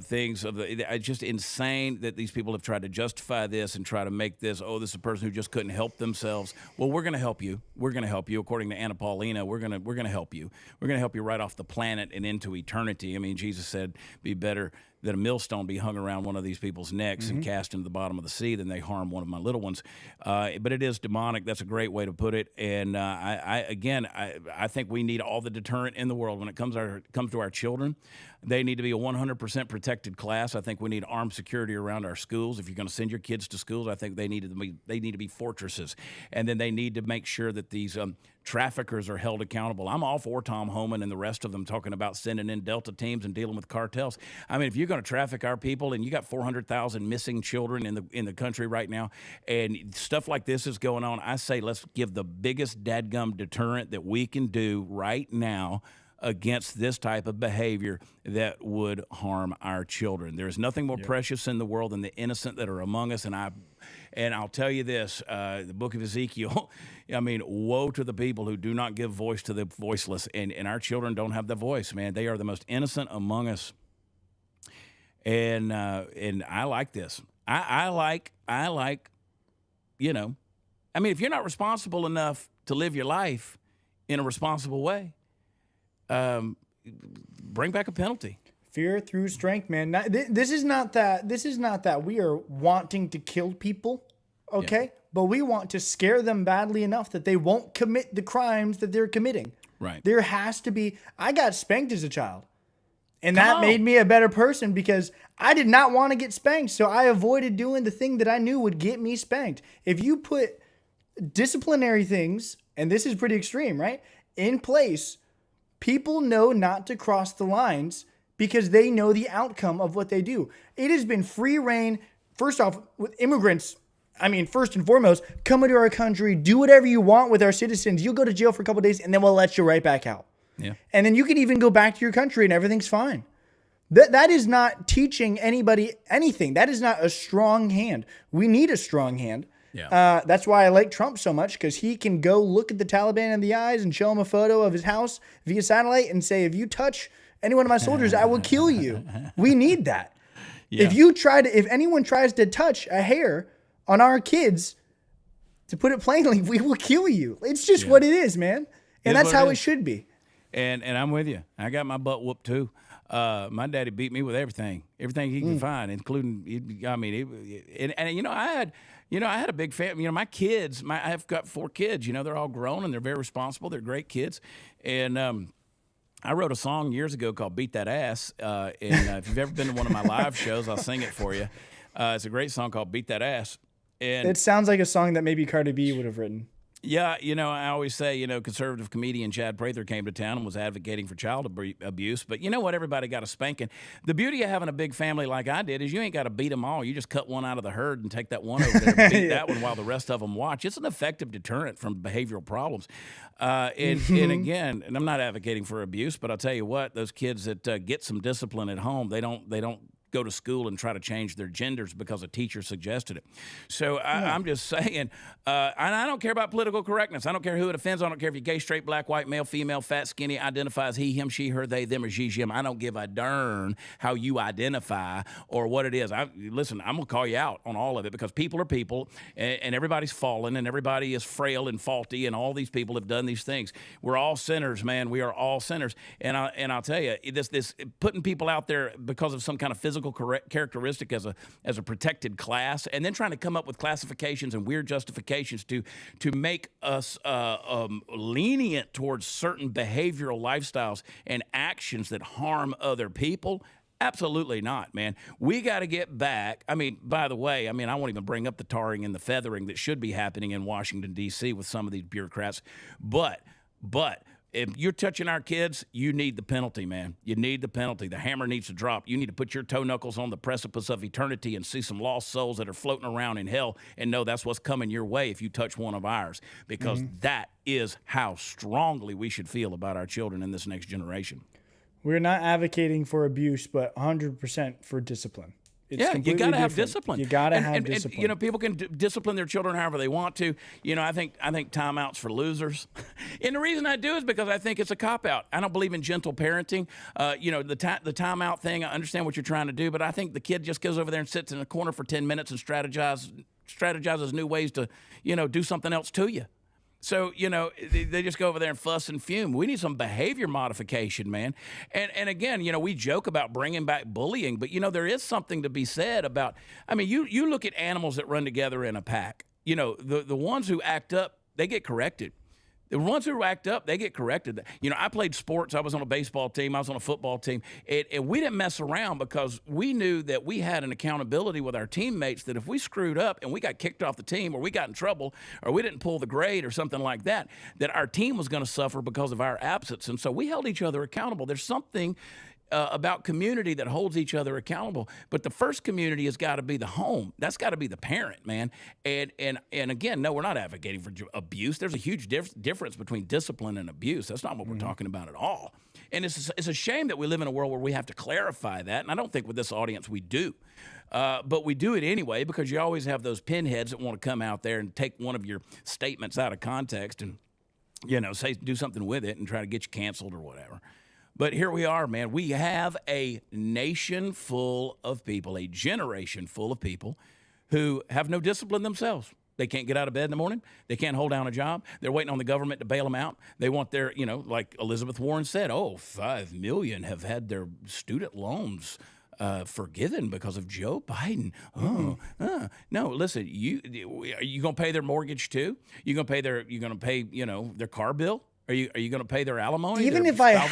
Things of just insane that these people have tried to justify this and try to make this, this is a person who just couldn't help themselves. Well, we're going to help you. We're going to help you. According to Anna Paulina, we're going to help you. We're going to help you right off the planet and into eternity. I mean, Jesus said, be better that a millstone be hung around one of these people's necks and cast into the bottom of the sea than they harm one of my little ones. But it is demonic. That's a great way to put it. And I think we need all the deterrent in the world when it comes to our children. They need to be a 100% protected class. I think we need armed security around our schools. If you're going to send your kids to schools, I think they need to be fortresses. And then they need to make sure that these traffickers are held accountable. I'm all for Tom Homan and the rest of them talking about sending in Delta teams and dealing with cartels. I mean, if you're going to traffic our people, and you got 400,000 missing children in the country right now, and stuff like this is going on. I say let's give the biggest dadgum deterrent that we can do right now against this type of behavior that would harm our children. There is nothing more precious in the world than the innocent that are among us. And I'll tell you this, the book of Ezekiel, I mean, woe to the people who do not give voice to the voiceless. And our children don't have the voice, man. They are the most innocent among us. And I like this. I like, you know, I mean, if you're not responsible enough to live your life in a responsible way, bring back a penalty. Fear through strength, man. This is not that we are wanting to kill people, okay? Yeah. But we want to scare them badly enough that they won't commit the crimes that they're committing. Right. There has to be. I got spanked as a child, and that made me a better person because I did not want to get spanked, so I avoided doing the thing that I knew would get me spanked. If you put disciplinary things, and this is pretty extreme, right, in place, people know not to cross the lines because they know the outcome of what they do. It has been free reign, first off, with immigrants. I mean, first and foremost, come into our country, do whatever you want with our citizens. You'll go to jail for a couple of days, and then we'll let you right back out. Yeah. And then you can even go back to your country, and everything's fine. That is not teaching anybody anything. That is not a strong hand. We need a strong hand. Yeah. That's why I like Trump so much, because he can go look at the Taliban in the eyes and show them a photo of his house via satellite and say, if you touch any one of my soldiers, I will kill you. We need that. Yeah. If anyone tries to touch a hair on our kids, to put it plainly, we will kill you. It's just what it is, man. And that's how it should be. And I'm with you. I got my butt whooped too. My daddy beat me with everything he could find, including, I mean, and you know, I had a big family. You know, my kids, I've got 4 kids. You know, they're all grown and they're very responsible. They're great kids. And I wrote a song years ago called "Beat That Ass." And if you've ever been to one of my live shows, I'll sing it for you. It's a great song called "Beat That Ass." And it sounds like a song that maybe Cardi B would have written. Yeah, you know, I always say, you know, conservative comedian Chad Prather came to town and was advocating for child abuse. But you know what? Everybody got a spanking. The beauty of having a big family like I did is you ain't got to beat them all. You just cut one out of the herd and take that one over there and beat that one while the rest of them watch. It's an effective deterrent from behavioral problems. And again, and I'm not advocating for abuse, but I'll tell you what, those kids that get some discipline at home, they don't go to school and try to change their genders because a teacher suggested it. So I'm just saying, and I don't care about political correctness. I don't care who it offends. I don't care if you're gay, straight, black, white, male, female, fat, skinny, identify as he, him, she, her, they, them, or she, him. I don't give a darn how you identify or what it is. Listen, I'm going to call you out on all of it because people are people, and everybody's fallen, and everybody is frail and faulty, and all these people have done these things. We're all sinners, man. We are all sinners. And I'll tell you, this putting people out there because of some kind of physical characteristic as a protected class, and then trying to come up with classifications and weird justifications to make us lenient towards certain behavioral lifestyles and actions that harm other people. Absolutely not, man. We got to get back. I mean, by the way, I won't even bring up the tarring and the feathering that should be happening in Washington, D.C. with some of these bureaucrats, but if you're touching our kids, you need the penalty, man. You need the penalty. The hammer needs to drop. You need to put your toe knuckles on the precipice of eternity and see some lost souls that are floating around in hell and know that's what's coming your way if you touch one of ours, because that is how strongly we should feel about our children in this next generation. We're not advocating for abuse, but 100% for discipline. It's you got to have discipline. You got to have discipline. And, you know, people can discipline their children however they want to. You know, I think timeouts for losers. And the reason I do is because I think it's a cop-out. I don't believe in gentle parenting. You know, the timeout thing, I understand what you're trying to do, but I think the kid just goes over there and sits in a corner for 10 minutes and strategizes new ways to, you know, do something else to you. So, you know, they just go over there and fuss and fume. We need some behavior modification, man. And again, you know, we joke about bringing back bullying, but, you know, there is something to be said about, you look at animals that run together in a pack. You know, the ones who act up, they get corrected. The ones who act up, they get corrected. You know, I played sports. I was on a baseball team. I was on a football team. And we didn't mess around because we knew that we had an accountability with our teammates that if we screwed up and we got kicked off the team or we got in trouble or we didn't pull the grade or something like that, that our team was going to suffer because of our absence. And so we held each other accountable. There's something about community that holds each other accountable. But the first community has got to be the home. That's got to be the parent, man. And again, no, we're not advocating for abuse. There's a huge difference between discipline and abuse. That's not what we're talking about at all. And it's a shame that we live in a world where we have to clarify that. And I don't think with this audience we do. But we do it anyway because you always have those pinheads that want to come out there and take one of your statements out of context and, do something with it and try to get you canceled or whatever. But here we are, man. We have a nation full of people, a generation full of people who have no discipline themselves. They can't get out of bed in the morning. They can't hold down a job. They're waiting on the government to bail them out. They want their, like Elizabeth Warren said, 5 million have had their student loans forgiven because of Joe Biden. No, listen, are you gonna pay their mortgage too? You're gonna pay their car bill? Are you going to pay their alimony? Even if I had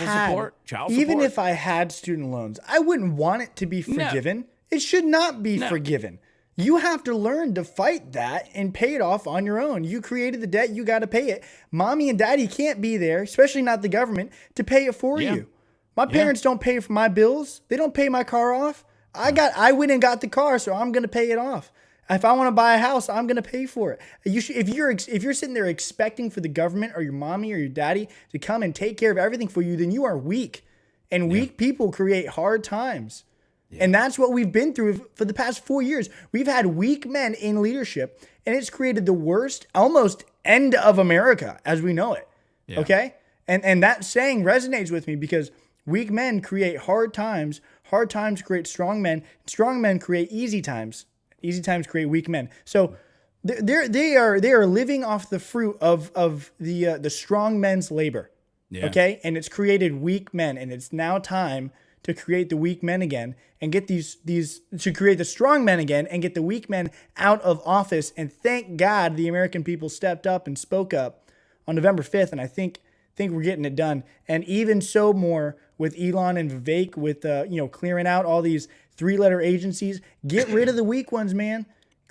child support? Even if I had student loans, I wouldn't want it to be forgiven. No. It should not be forgiven. You have to learn to fight that and pay it off on your own. You created the debt, you got to pay it. Mommy and daddy can't be there, especially not the government, to pay it for you. My parents don't pay for my bills. They don't pay my car off. I went and got the car, so I'm going to pay it off. If I want to buy a house, I'm going to pay for it. If you're sitting there expecting for the government or your mommy or your daddy to come and take care of everything for you, then you are weak. And weak people create hard times. Yeah. And that's what we've been through for the past 4 years. We've had weak men in leadership, and it's created the worst, almost end of America as we know it. Yeah. Okay? And that saying resonates with me because weak men create hard times. Hard times create strong men. Strong men create easy times. Easy times create weak men. So they are living off the fruit of the strong men's labor. Yeah. Okay? And it's created weak men, and it's now time to create the weak men again and get to create the strong men again and get the weak men out of office. And thank God the American people stepped up and spoke up on November 5th, and I think we're getting it done. And even so more with Elon and Vivek with clearing out all these 3-letter agencies. Get rid of the weak ones, man.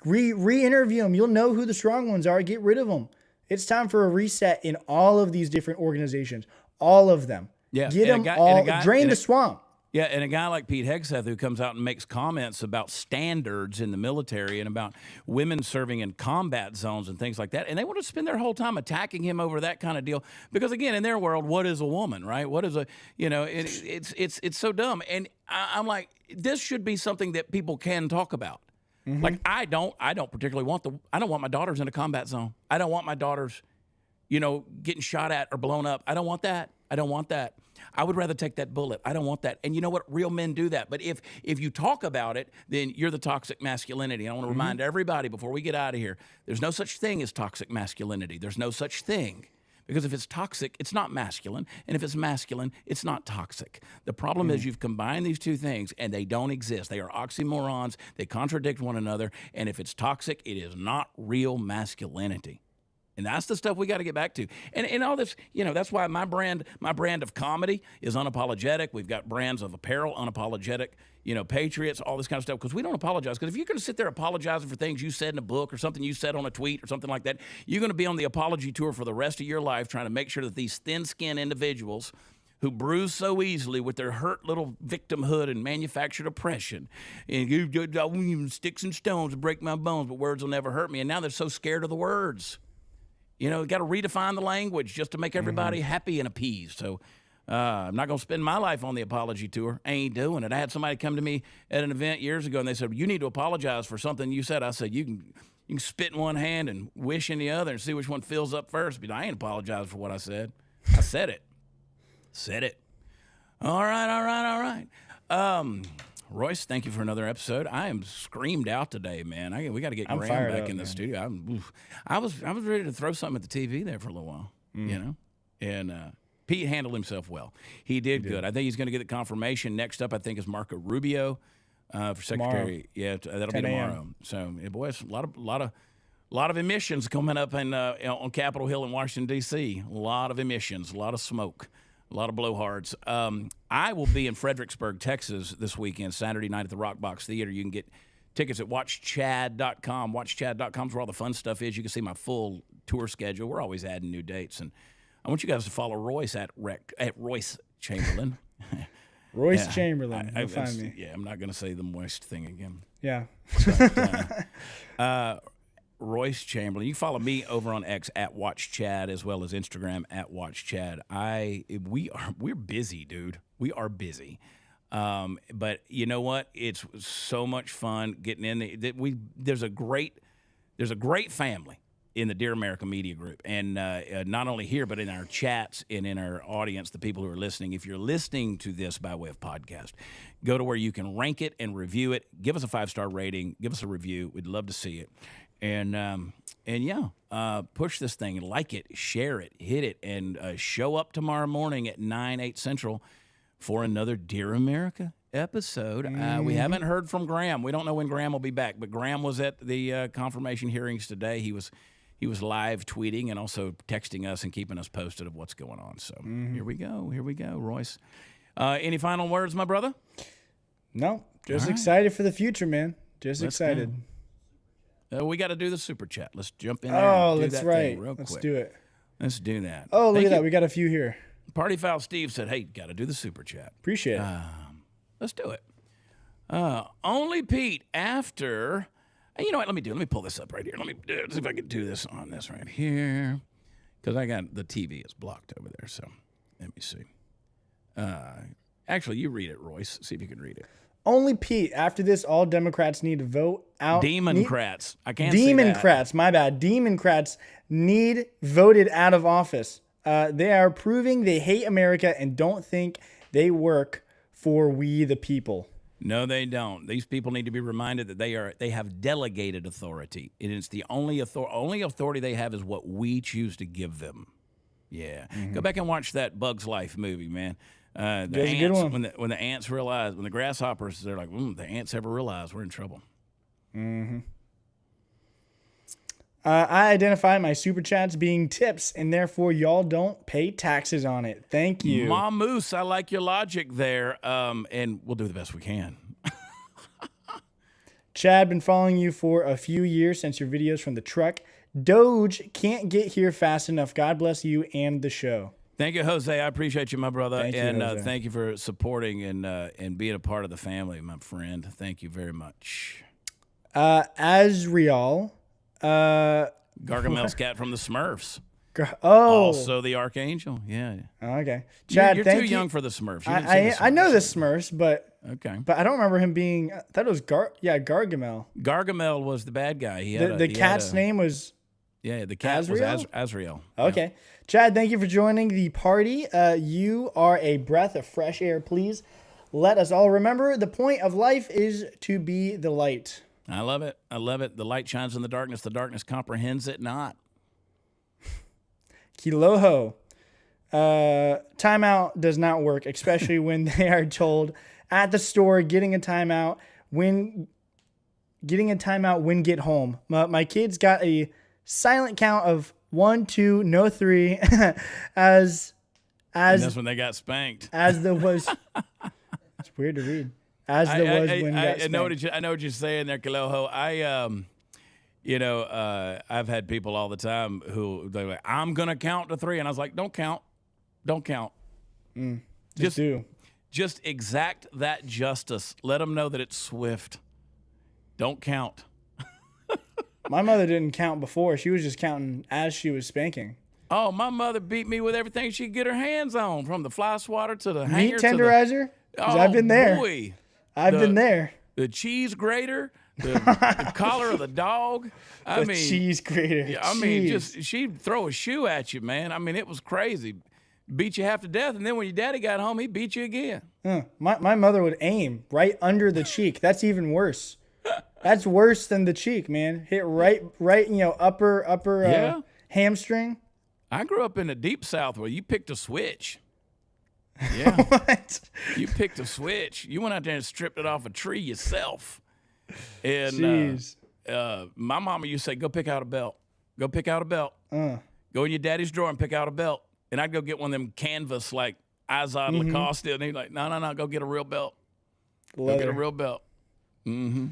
Re-interview them. You'll know who the strong ones are. Get rid of them. It's time for a reset in all of these different organizations. All of them. Yeah. Get them all. Drain the swamp. Yeah, and a guy like Pete Hegseth who comes out and makes comments about standards in the military and about women serving in combat zones and things like that, and they want to spend their whole time attacking him over that kind of deal because, again, in their world, what is a woman, right? What is it's so dumb. And I'm like, this should be something that people can talk about. Mm-hmm. Like I don't particularly I don't want my daughters in a combat zone. I don't want my daughters, getting shot at or blown up. I don't want that. I would rather take that bullet. I don't want that. And you know what? Real men do that. But if you talk about it, then you're the toxic masculinity. And I want to remind everybody before we get out of here, there's no such thing as toxic masculinity. There's no such thing. Because if it's toxic, it's not masculine. And if it's masculine, it's not toxic. The problem is you've combined these two things, and they don't exist. They are oxymorons. They contradict one another. And if it's toxic, it is not real masculinity. And that's the stuff we got to get back to. And all this, that's why my brand of comedy is unapologetic. We've got brands of apparel, unapologetic, patriots, all this kind of stuff, because we don't apologize. Because if you're going to sit there apologizing for things you said in a book or something you said on a tweet or something like that, you're going to be on the apology tour for the rest of your life trying to make sure that these thin-skinned individuals who bruise so easily with their hurt little victimhood and manufactured oppression, and I won't even sticks and stones to break my bones, but words will never hurt me. And now they're so scared of the words. Got to redefine the language just to make everybody happy and appeased. So I'm not going to spend my life on the apology tour. I ain't doing it. I had somebody come to me at an event years ago, and they said, you need to apologize for something you said. I said, you can spit in one hand and wish in the other and see which one fills up first. But I ain't apologizing for what I said. I said it. Said it. All right. Royce, thank you for another episode. I am screamed out today, man. We got to get Graham back in the studio. I was ready to throw something at the TV there for a little while, And Pete handled himself well. He did good. I think he's going to get the confirmation. Next up, I think, is Marco Rubio for secretary. Tomorrow. Yeah, that'll be tomorrow. So, boys, a lot of emissions coming up on Capitol Hill in Washington, D.C. A lot of emissions, a lot of smoke. A lot of blowhards. I will be in Fredericksburg, Texas this weekend, Saturday night at the Rock Box Theater. You can get tickets at watchchad.com. Watchchad.com is where all the fun stuff is. You can see my full tour schedule. We're always adding new dates. And I want you guys to follow Royce at Royce Chamberlain. Royce Chamberlain. You'll find me. Yeah, I'm not going to say the moist thing again. Yeah. Royce Chamberlain. You follow me over on X at WatchChad as well as Instagram at WatchChad. We're busy, dude. We are busy. But you know what? It's so much fun getting in. There's a great family in the Dear America Media Group, and not only here but in our chats and in our audience, the people who are listening. If you're listening to this by way of podcast, go to where you can rank it and review it. Give us a 5-star rating. Give us a review. We'd love to see it. And push this thing, like it, share it, hit it, and show up tomorrow morning at 8 Central for another Dear America episode. We haven't heard from Graham. We don't know when Graham will be back, but Graham was at the confirmation hearings today. He was live tweeting and also texting us and keeping us posted of what's going on. So here we go, Royce. Any final words, my brother? No, just excited for the future, man. Just excited. We got to do the super chat. Let's jump in there. Oh, and do that's that right. thing real Let's quick. do it. Let's do that. Oh, look at that. We got a few here. Party Foul Steve said, hey, got to do the super chat. Appreciate it. Let's do it. Only Pete after. You know what? Let me pull this up right here. Let me see if I can do this on this right here. Because I got the TV is blocked over there. So let me see. Actually, you read it, Royce. See if you can read it. Only Pete. After this, all Democrats need to vote out. Democrats. I can't say that. Democrats. My bad. Democrats need voted out of office. They are proving they hate America and don't think they work for we the people. No, they don't. These people need to be reminded that they have delegated authority. And it's the only authority they have is what we choose to give them. Yeah. Go back and watch that Bug's Life movie, man. The ants, a good one. When the ants realize, when the grasshoppers, they're like, the ants ever realize we're in trouble. I identify my super chats being tips, and therefore y'all don't pay taxes on it. Thank you. Ma Moose, I like your logic there, and we'll do the best we can. Chad, been following you for a few years since your videos from the truck. Doge can't get here fast enough. God bless you and the show. Thank you, Jose. I appreciate you, my brother. Thank you, Jose. Thank you for supporting and being a part of the family, my friend. Thank you very much. Azriel. Gargamel's cat from the Smurfs. Also the Archangel. Yeah. Okay. Chad, you're too young for the Smurfs. I know the Smurfs, but okay. But I don't remember him being. I thought it was Gargamel. Gargamel was the bad guy. The cat's name was. Yeah, the cat Azriel? was Azriel. Okay. Yeah. Chad, thank you for joining the party. You are a breath of fresh air. Please let us all remember the point of life is to be the light. I love it. I love it. The light shines in the darkness comprehends it not. Kiloho. Timeout does not work, especially when they are told at the store getting a timeout when get home. My kids got a silent count of 1, 2, no 3 as and that's when they got spanked. As there was it's weird to read. As there was when got spanked. I know what you're saying there, Kiloho. I've had people all the time who they're like, I'm gonna count to 3, and I was like, don't count. Just do. Just exact that justice. Let them know that it's swift. Don't count. My mother didn't count before. She was just counting as she was spanking. Oh, my mother beat me with everything she could get her hands on, from the fly swatter to the hanger. Meat tenderizer? I've been there. Boy. I've been there. The cheese grater, the collar of the dog. Cheese grater. I mean, she'd throw a shoe at you, man. I mean, it was crazy. Beat you half to death, and then when your daddy got home, he beat you again. My mother would aim right under the cheek. That's even worse. That's worse than the cheek, man. Hit right, upper hamstring. I grew up in the deep South where you picked a switch. Yeah. What? You picked a switch. You went out there and stripped it off a tree yourself. And jeez. My mama used to say, go pick out a belt. Go pick out a belt. Go in your daddy's drawer and pick out a belt. And I'd go get one of them canvas like Izod Lacoste. And he'd like, no, go get a real belt. Leather. Go get a real belt. Mm-hmm.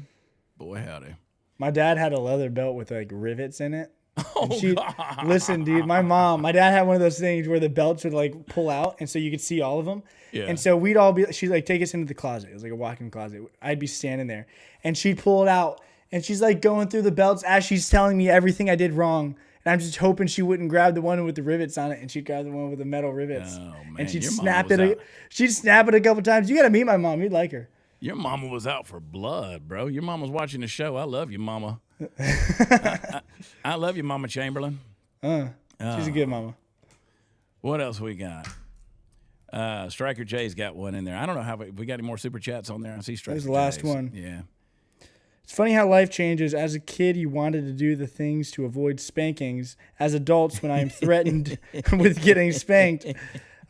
Boy, howdy. My dad had a leather belt with like rivets in it. Oh, God. Listen, dude, my dad had one of those things where the belts would like pull out, and so you could see all of them. Yeah. And so she'd like take us into the closet. It was like a walk-in closet. I'd be standing there, and she'd pull it out, and she's like going through the belts as she's telling me everything I did wrong. And I'm just hoping she wouldn't grab the one with the rivets on it, and she'd grab the one with the metal rivets. Oh, man. And she'd Your snap mama it. She'd snap it a couple times. You got to meet my mom. You'd like her. Your mama was out for blood, bro. Your mama was watching the show. I love you, mama. I love you, Mama Chamberlain. She's a good mama. What else we got? Striker J's got one in there. I don't know how we got any more super chats on there. I see Striker. That was the last one. Yeah. It's funny how life changes. As a kid, you wanted to do the things to avoid spankings. As adults, when I am threatened with getting spanked,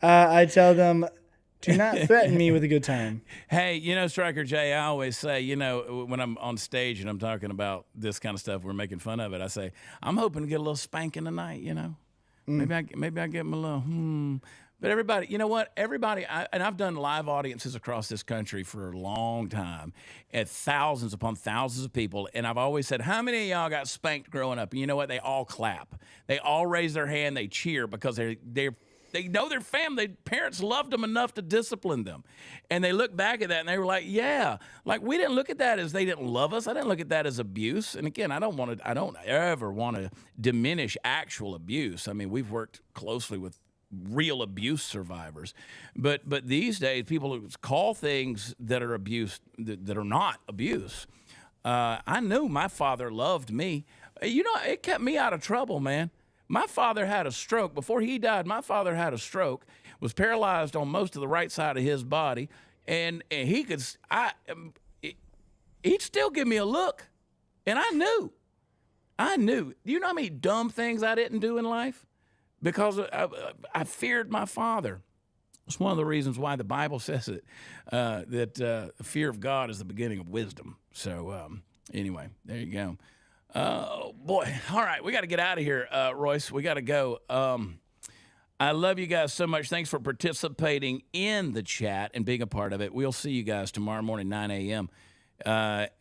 I tell them, do not threaten me with a good time. Hey, Striker J, I always say, when I'm on stage and I'm talking about this kind of stuff, we're making fun of it. I say, I'm hoping to get a little spanking tonight, Maybe I get him a little, But everybody, you know what? And I've done live audiences across this country for a long time, at thousands upon thousands of people, and I've always said, how many of y'all got spanked growing up? And you know what? They all clap. They all raise their hand. They cheer because they know their family. Their parents loved them enough to discipline them. And they look back at that and they were like, yeah, like we didn't look at that as they didn't love us. I didn't look at that as abuse. And again, I don't ever want to diminish actual abuse. I mean, we've worked closely with real abuse survivors. But these days, people call things that are abuse that are not abuse. I knew my father loved me. It kept me out of trouble, man. My father had a stroke. Before he died, my father had a stroke, was paralyzed on most of the right side of his body, and he'd still give me a look, and I knew. Do you know how many dumb things I didn't do in life? Because I feared my father. It's one of the reasons why the Bible says it, that the fear of God is the beginning of wisdom. So anyway, there you go. Oh, boy. All right, we got to get out of here, Royce. We got to go. I love you guys so much. Thanks for participating in the chat and being a part of it. We'll see you guys tomorrow morning, 9 a.m.,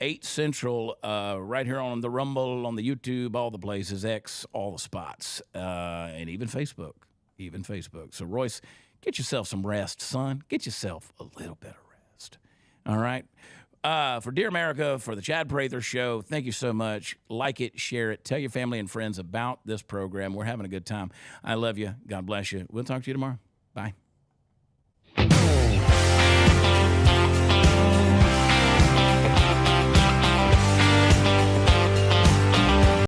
8 Central, right here on the Rumble, on the YouTube, all the places, X, all the spots, and even Facebook. So, Royce, get yourself some rest, son. Get yourself a little bit of rest. All right? For Dear America, for the Chad Prather Show, thank you so much. Like it, share it, tell your family and friends about this program. We're having a good time. I love you. God bless you. We'll talk to you tomorrow. Bye.